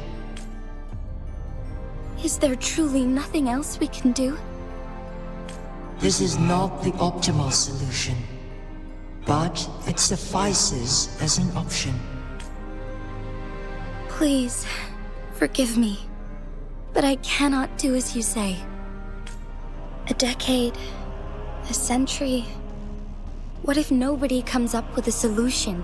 [SPEAKER 5] Is there truly nothing else we can do?
[SPEAKER 8] This is not the optimal solution, but it suffices as an option.
[SPEAKER 5] Please, forgive me, but I cannot do as you say. A decade, a century. What if nobody comes up with a solution?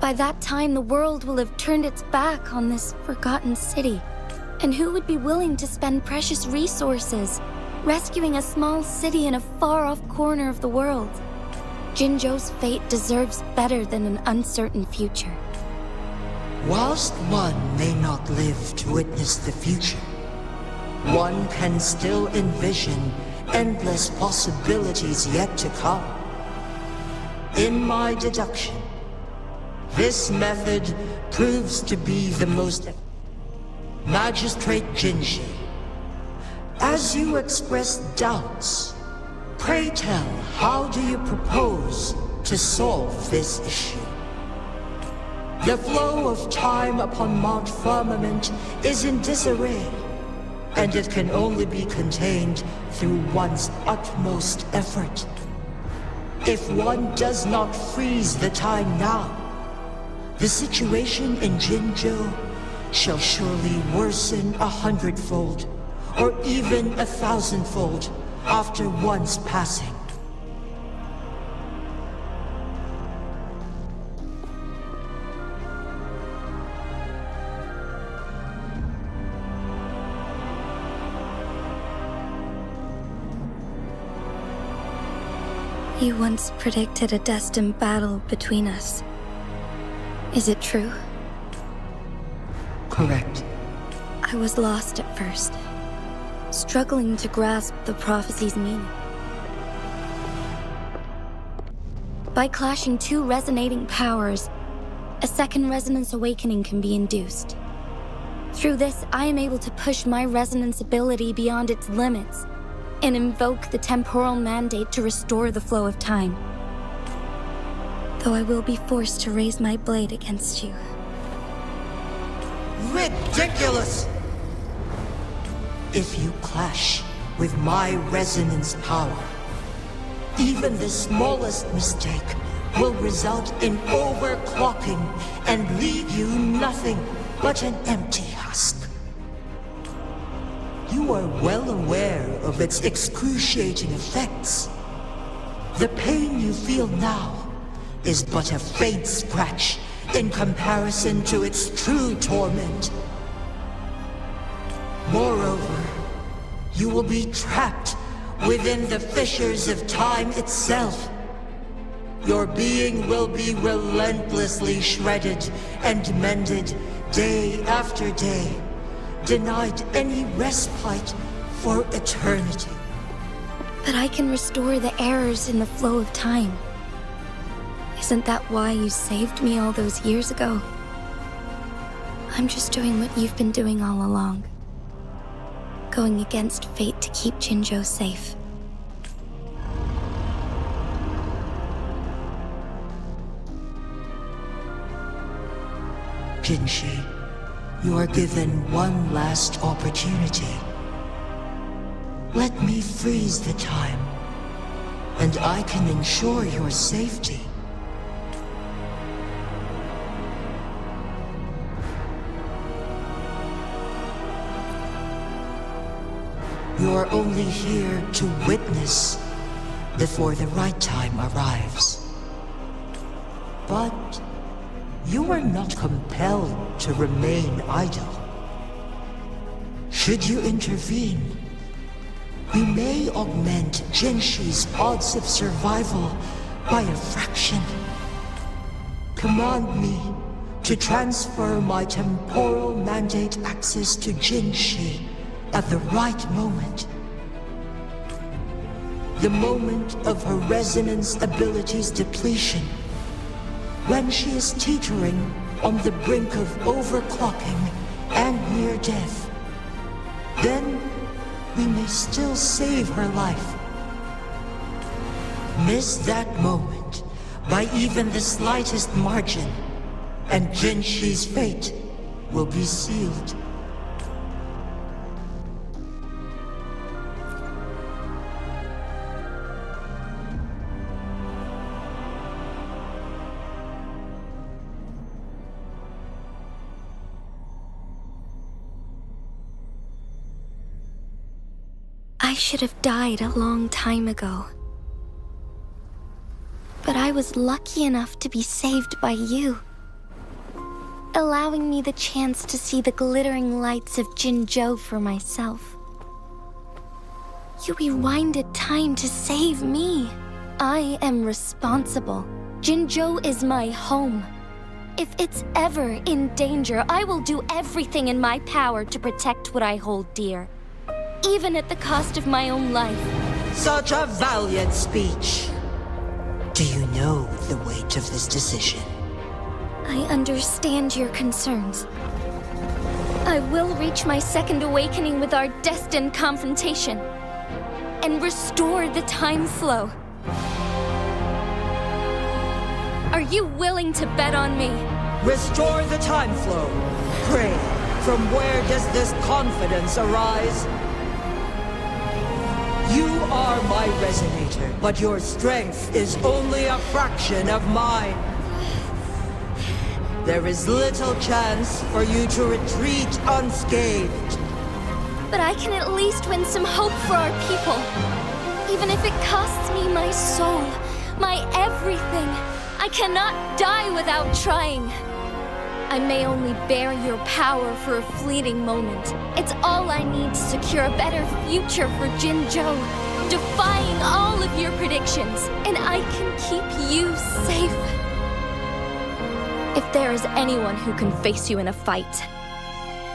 [SPEAKER 5] By that time, the world will have turned its back on this forgotten city. And who would be willing to spend precious resources rescuing a small city in a far-off corner of the world? Jinzhou's fate deserves better than an uncertain future.
[SPEAKER 8] Whilst one may not live to witness the future, one can still envision endless possibilities yet to come. In my deduction, this method proves to be the most... Magistrate Jinshi, as you express doubts, pray tell, how do you propose to solve this issue? The flow of time upon Mount Firmament is in disarray, and it can only be contained through one's utmost effort. If one does not freeze the time now, the situation in Jinzhou shall surely worsen 100-fold, or even 1,000-fold after one's passing.
[SPEAKER 5] You once predicted a destined battle between us. Is it true?
[SPEAKER 8] Correct.
[SPEAKER 5] I was lost at first, struggling to grasp the prophecy's meaning. By clashing two resonating powers, a second resonance awakening can be induced. Through this, I am able to push my resonance ability beyond its limits and invoke the temporal mandate to restore the flow of time. Though I will be forced to raise my blade against you.
[SPEAKER 8] Ridiculous! If you clash, with my resonance power. Even the smallest mistake will result in overclocking and leave you nothing but an empty husk. You are well aware of its excruciating effects. The pain you feel now is but a faint scratch in comparison to its true torment. Moreover, you will be trapped within the fissures of time itself. Your being will be relentlessly shredded and mended day after day, denied any respite for eternity.
[SPEAKER 5] But I can restore the errors in the flow of time. Isn't that why you saved me all those years ago? I'm just doing what you've been doing all along. Going against fate to keep Jinzhou safe.
[SPEAKER 8] Jinshi, you are given one last opportunity. Let me freeze the time, and I can ensure your safety. You are only here to witness before the right time arrives. But you are not compelled to remain idle. Should you intervene, we may augment Jinshi's odds of survival by a fraction. Command me to transfer my temporal mandate access to Jinshi at the right moment. The moment of her resonance ability's depletion, when she is teetering on the brink of overclocking and near death. Then we may still save her life. Miss that moment by even the slightest margin, and Jinshi's fate will be sealed.
[SPEAKER 5] I should have died a long time ago. But I was lucky enough to be saved by you, allowing me the chance to see the glittering lights of Jinzhou for myself. You rewinded time to save me. I am responsible. Jinzhou is my home. If it's ever in danger, I will do everything in my power to protect what I hold dear, even at the cost of my own life.
[SPEAKER 8] Such a valiant speech. Do you know the weight of this decision?
[SPEAKER 5] I understand your concerns. I will reach my second awakening with our destined confrontation and restore the time flow. Are you willing to bet on me?
[SPEAKER 8] Restore the time flow. Pray, from where does this confidence arise? You are my resonator, but your strength is only a fraction of mine. There is little chance for you to retreat unscathed.
[SPEAKER 5] But I can at least win some hope for our people. Even if it costs me my soul, my everything. I cannot die without trying. I may only bear your power for a fleeting moment. It's all I need to secure a better future for Jinzhou, defying all of your predictions, and I can keep you safe. If there is anyone who can face you in a fight,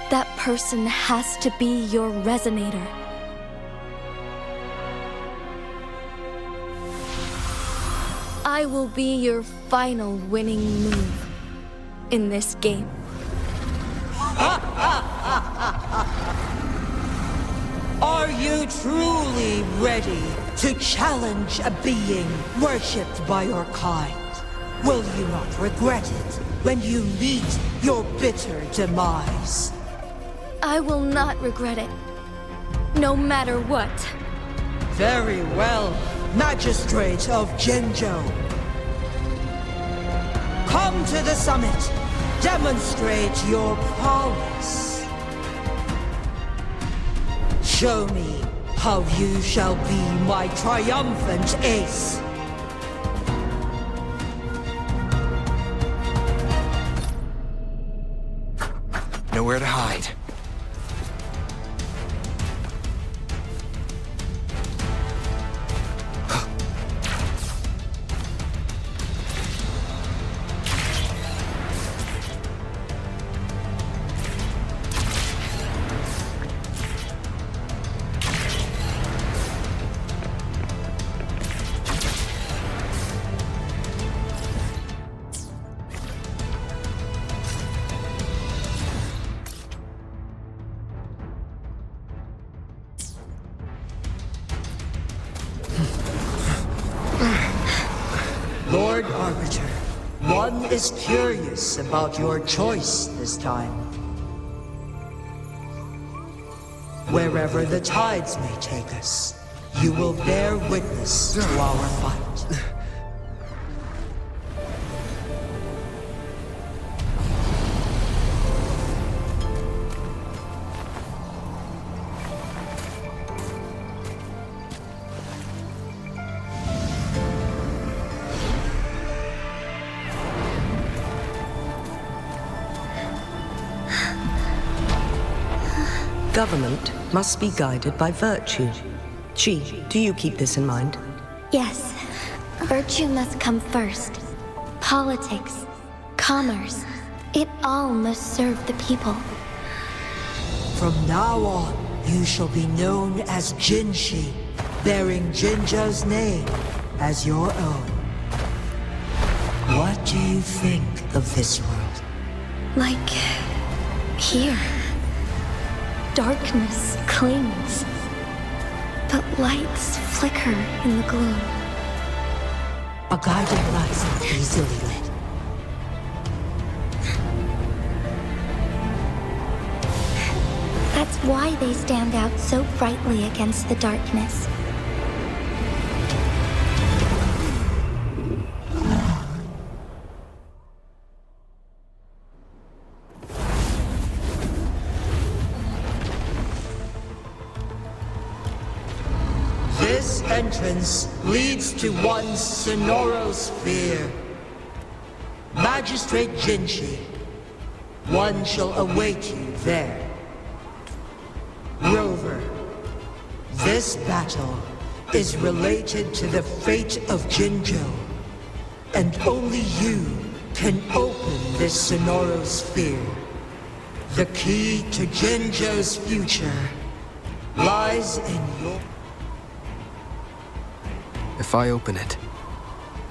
[SPEAKER 5] that person has to be your resonator. I will be your final winning move in this game.
[SPEAKER 8] Are you truly ready to challenge a being worshipped by your kind? Will you not regret it when you meet your bitter demise?
[SPEAKER 5] I will not regret it. no matter what.
[SPEAKER 8] Very well, Magistrate of Jinzhou. Come to the summit. Demonstrate your prowess. Show me how you shall be my triumphant ace.
[SPEAKER 3] Nowhere to hide.
[SPEAKER 8] Lord Arbiter, one is curious about your choice this time. Wherever the tides may take us, you will bear witness to our fight.
[SPEAKER 4] Government must be guided by virtue. Chi, do you keep this in mind?
[SPEAKER 5] Yes, virtue must come first. Politics, commerce, it all must serve the people.
[SPEAKER 8] From now on, you shall be known as Jinshi, bearing Jinzhou's name as your own. What do you think of this world?
[SPEAKER 5] Like here. Darkness clings, but lights flicker in the gloom.
[SPEAKER 8] A guiding light easily lit.
[SPEAKER 5] That's why they stand out so brightly against the darkness.
[SPEAKER 8] This entrance leads to one's Sonorosphere. Magistrate Jinshi, one shall await you there. Rover, this battle is related to the fate of Jinzhou, and only you can open this Sonorosphere. The key to Jinzhou's future lies in your...
[SPEAKER 6] If I open it,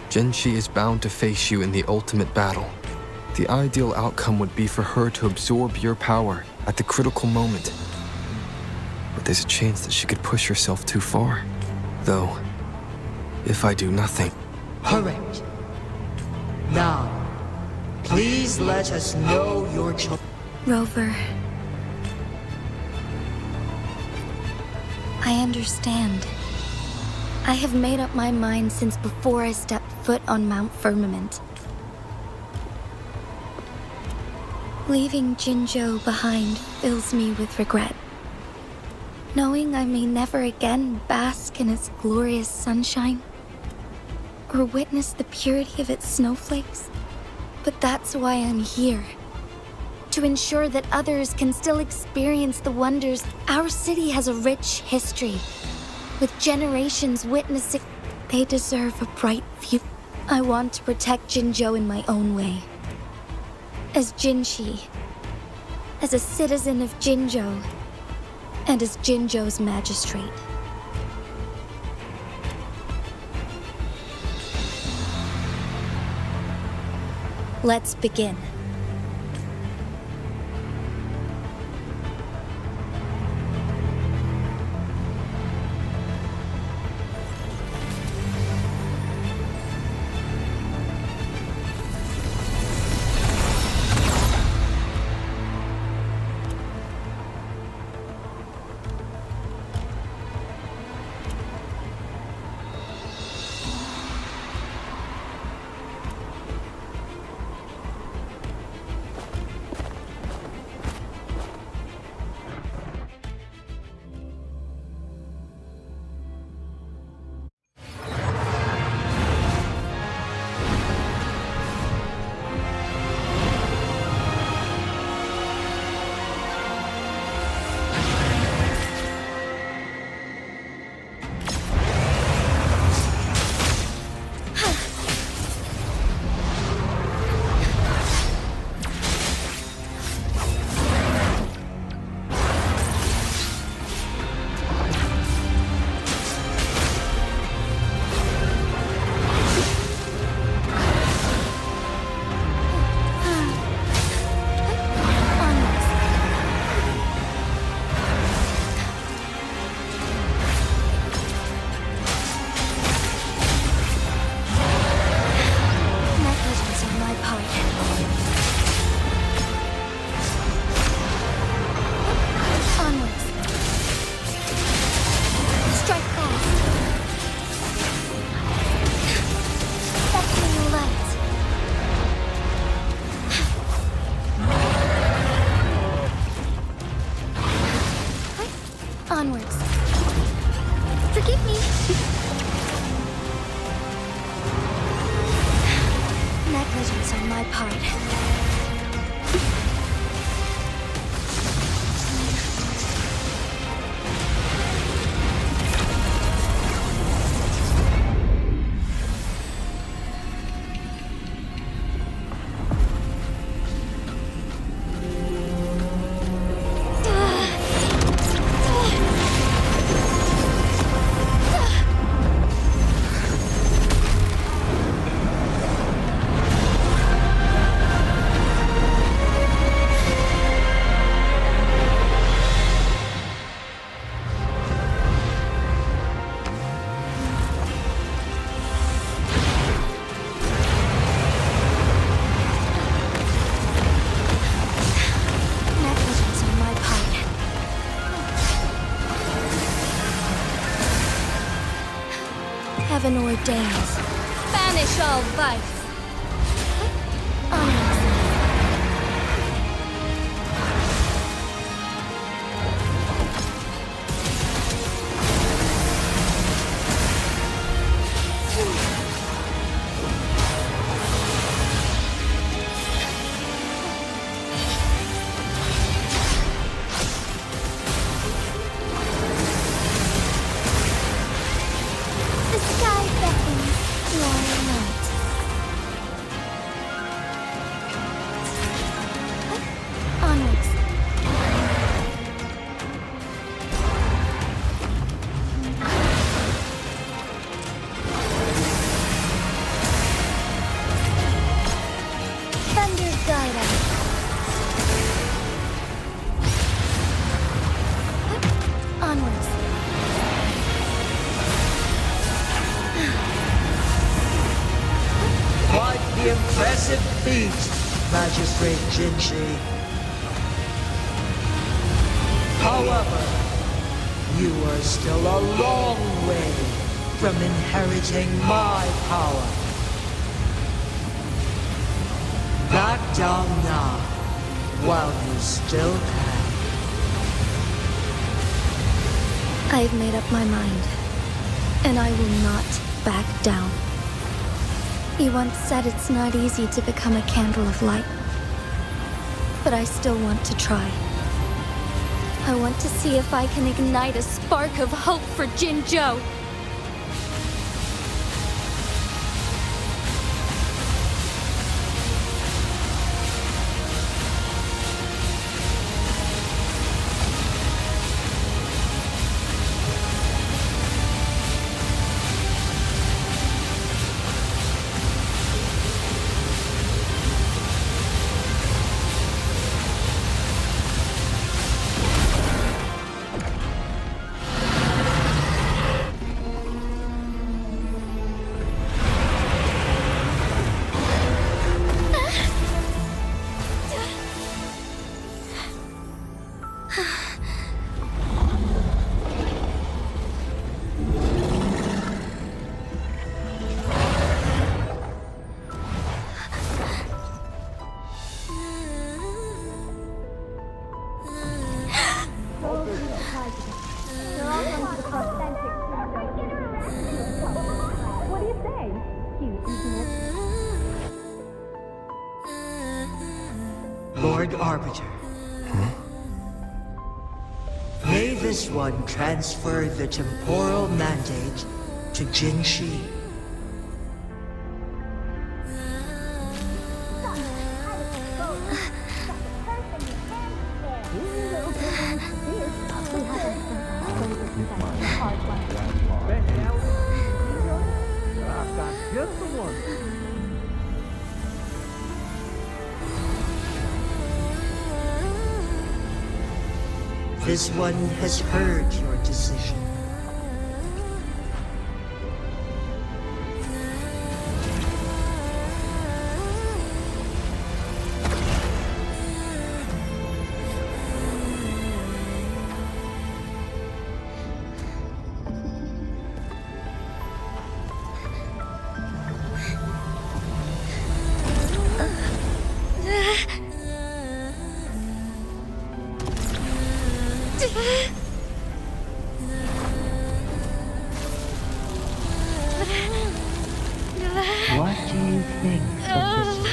[SPEAKER 6] Jinshi is bound to face you in the ultimate battle. The ideal outcome would be for her to absorb your power at the critical moment. But there's a chance that she could push herself too far. Though, if I do nothing...
[SPEAKER 8] Correct. Now, please let us know your choice.
[SPEAKER 5] Rover, I understand. I have made up my mind since before I stepped foot on Mount Firmament. Leaving Jinzhou behind fills me with regret. Knowing I may never again bask in its glorious sunshine, or witness the purity of its snowflakes. But that's why I'm here. To ensure that others can still experience the wonders. Our city has a rich history, with generations witnessing. They deserve a bright future. I want to protect Jinzhou in my own way. As Jinshi, as a citizen of Jinzhou, and as Jinzhou's magistrate. Let's begin. on my part. Negligence on my part. Heaven ordains. Banish all vice. Onwards. The sky beckons. Why not? Onwards. Thunder guide us. Onwards.
[SPEAKER 8] Quite the impressive feat, Magistrate Jinshi. However, you are still a long way from inheriting my power. Back down now, while you still can.
[SPEAKER 5] I've made up my mind, and I will not back down. He once said it's not easy to become a candle of light, but I still want to try. I want to see if I can ignite a spark of hope for Jinzhou. What do you say? Cute, isn't it?
[SPEAKER 8] Lord Arbiter. May this one transfer the temporal mandate to Jinshi. This one has heard your decision. What do you think of this?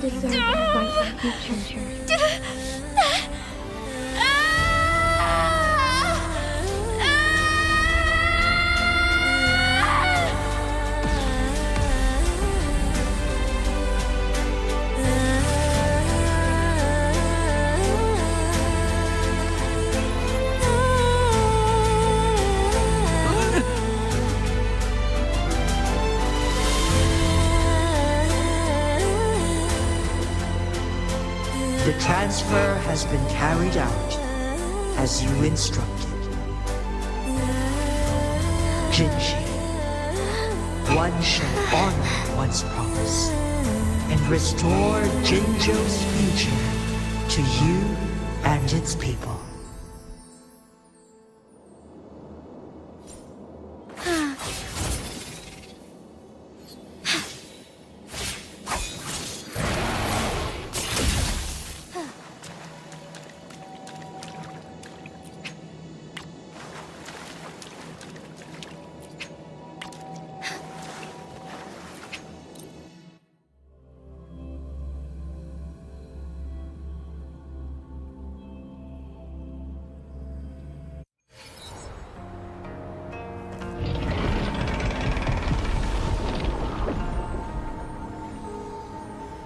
[SPEAKER 5] deserve a brighter future.
[SPEAKER 8] The transfer has been carried out as you instructed. Jinshi, one shall honor one's promise and restore Jinzhou's future to you and its people.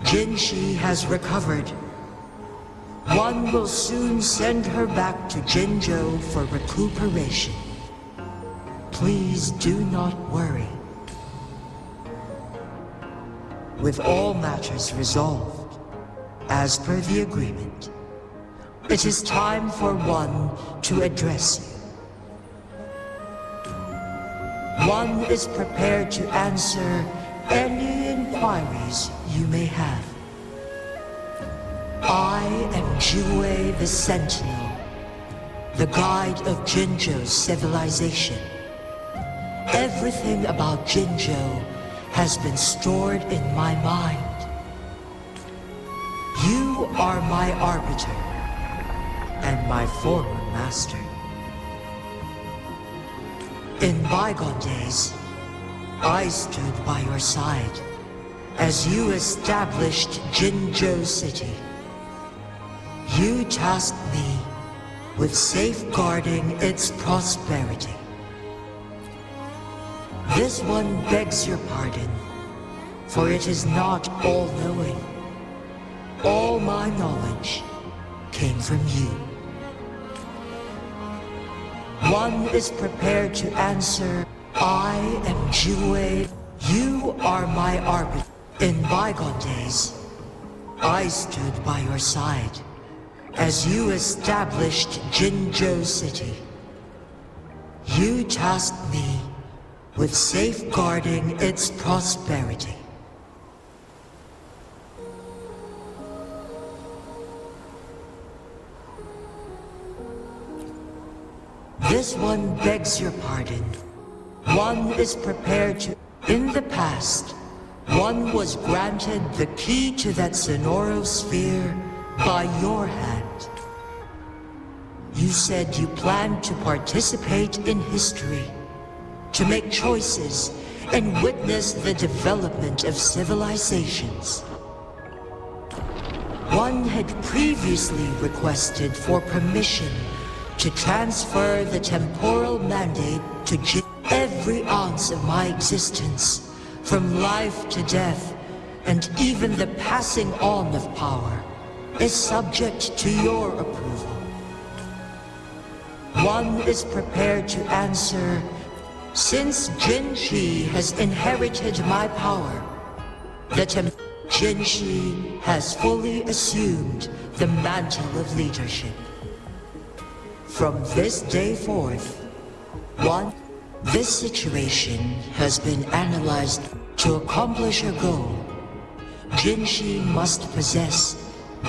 [SPEAKER 8] Jinshi has recovered. One will soon send her back to Jinzhou for recuperation. Please do not worry. With all matters resolved, as per the agreement, it is time for one to address you. One is prepared to answer any inquiries you may have. I am Jue the Sentinel, the guide of Jinzhou's civilization. Everything about Jinzhou has been stored in my mind. You are my arbiter and my former master. In bygone days, I stood by your side as you established Jinzhou City. You tasked me with safeguarding its prosperity. This one begs your pardon, for it is not all-knowing. All my knowledge came from you. One is prepared to answer, I am Jue. You are my arbiter. In bygone days, I stood by your side as you established Jinzhou City. You tasked me with safeguarding its prosperity. This one begs your pardon. One is prepared to... In the past, one was granted the key to that Sonoro sphere by your hand. You said you planned to participate in history, to make choices and witness the development of civilizations. One had previously requested for permission to transfer the temporal mandate to every ounce of my existence, from life to death, and even the passing on of power, is subject to your approval. One is prepared to answer, since Jinshi has inherited my power, Jinshi has fully assumed the mantle of leadership. From this day forth, this situation has been analyzed. To accomplish her goal, Jinshi must possess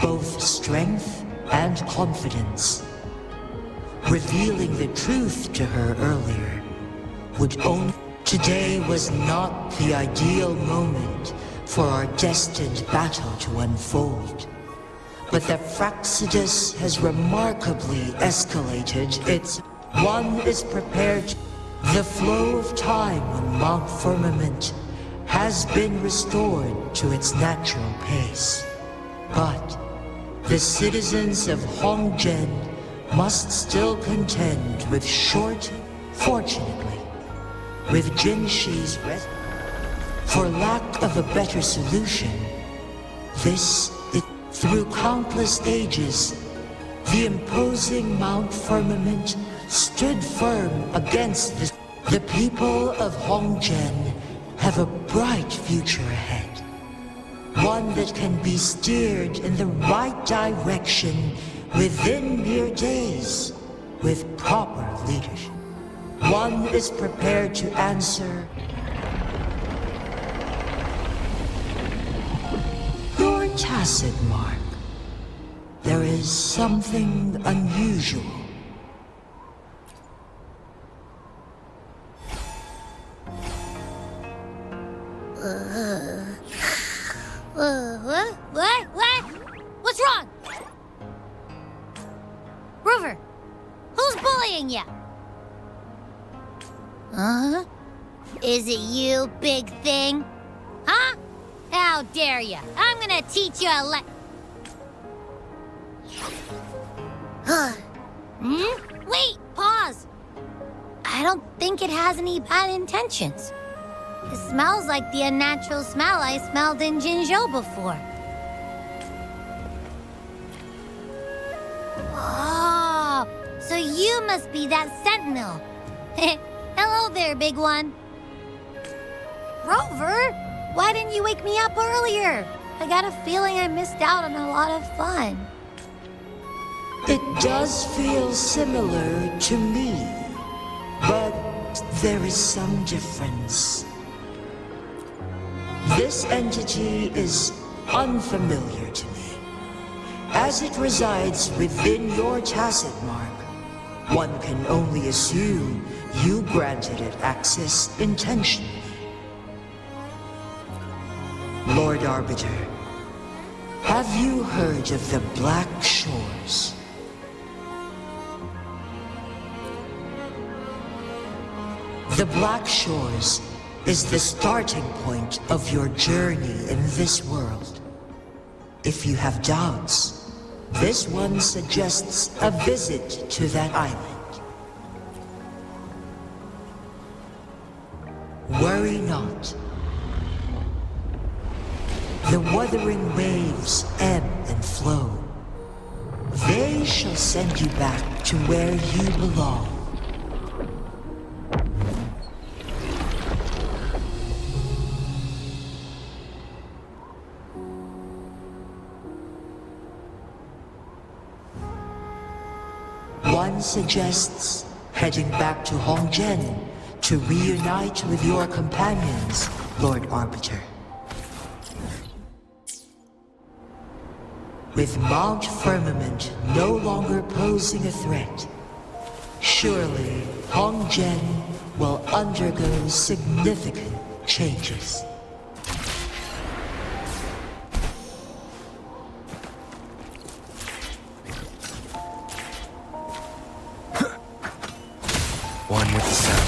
[SPEAKER 8] both strength and confidence. Revealing the truth to her earlier would only... Today was not the ideal moment for our destined battle to unfold. But the Fraxidus has remarkably escalated its... One is prepared to... The flow of time on Mount Firmament has been restored to its natural pace. But the citizens of Hongzhen must still contend with fortunately, with Jinshi's for lack of a better solution. Through countless ages, the imposing Mount Firmament stood firm against the people of Hongzhen have a bright future ahead. One that can be steered in the right direction within mere days with proper leadership. One is prepared to answer your tacit mark. There is something unusual.
[SPEAKER 1] What? What's wrong? Rover, who's bullying you? Huh? Is it you, big thing? Huh? How dare you? I'm gonna teach you a Wait, pause. I don't think it has any bad intentions. It smells like the unnatural smell I smelled in Jinzhou before. Oh, so you must be that sentinel. Hello there, big one. Rover, why didn't you wake me up earlier? I got a feeling I missed out on a lot of fun.
[SPEAKER 8] It does feel similar to me, but there is some difference. This entity is unfamiliar to me. As it resides within your tacit mark, one can only assume you granted it access intentionally. Lord Arbiter, have you heard of the Black Shores? The Black Shores is the starting point of your journey in this world. If you have doubts, this one suggests a visit to that island. Worry not. The wuthering waves ebb and flow. They shall send you back to where you belong. One suggests heading back to Hongzhen to reunite with your companions, Lord Arbiter. With Mount Firmament no longer posing a threat, surely Hongzhen will undergo significant changes.
[SPEAKER 3] One with the sounds.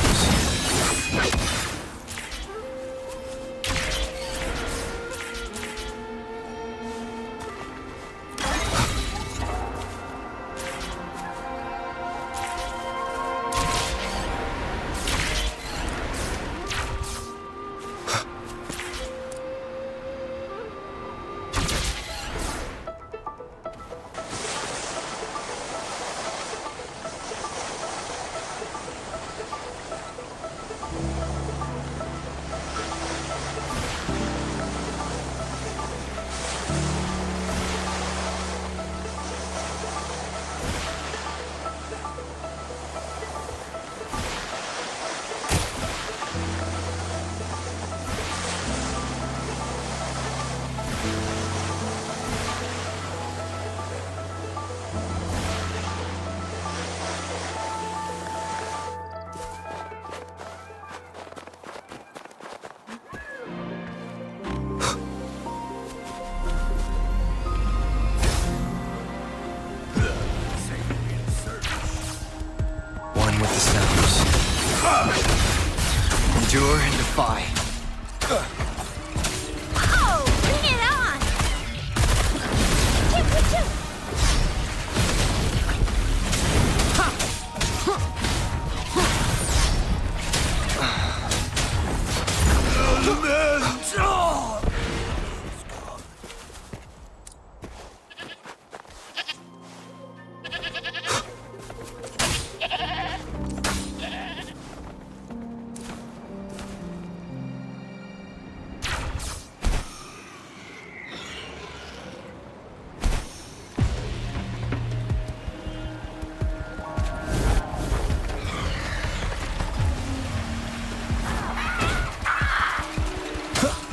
[SPEAKER 3] Endure and defy.
[SPEAKER 1] Oh, bring it on!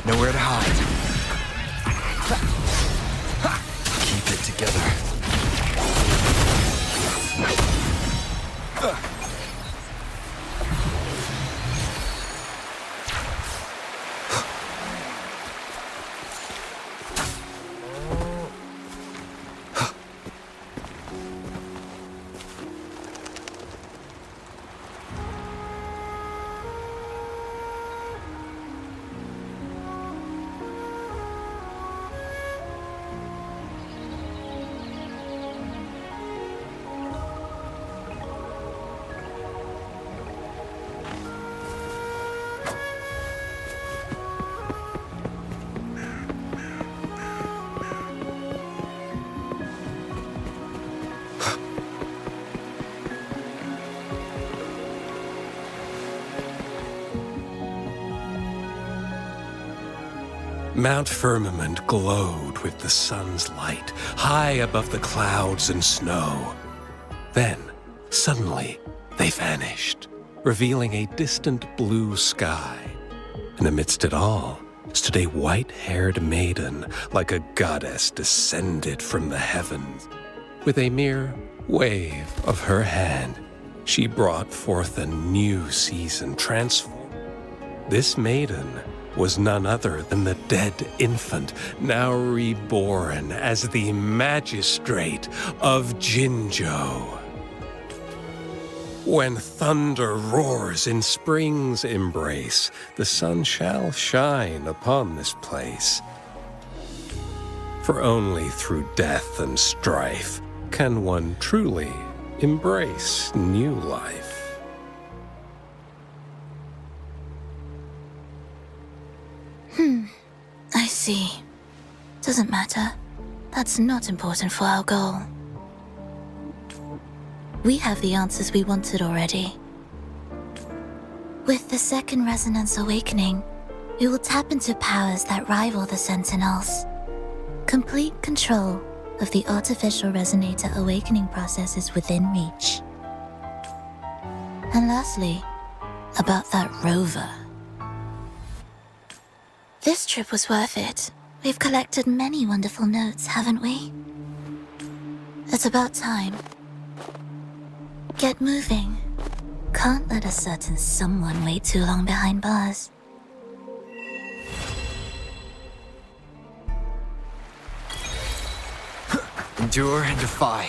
[SPEAKER 3] Nowhere to hide. Keep it together.
[SPEAKER 9] Mount Firmament glowed with the sun's light, high above the clouds and snow. Then, suddenly, they vanished, revealing a distant blue sky. And amidst it all stood a white-haired maiden, like a goddess descended from the heavens. With a mere wave of her hand, she brought forth a new season transformed. This maiden was none other than the dead infant, now reborn as the magistrate of Jinzhou. When thunder roars in spring's embrace, the sun shall shine upon this place. For only through death and strife can one truly embrace new life.
[SPEAKER 10] I see. Doesn't matter. That's not important for our goal. We have the answers we wanted already. With the second resonance awakening, we will tap into powers that rival the Sentinels. Complete control of the artificial resonator awakening process is within reach. And lastly, about that rover. This trip was worth it. We've collected many wonderful notes, haven't we? It's about time. Get moving. Can't let a certain someone wait too long behind bars.
[SPEAKER 3] Endure and defy.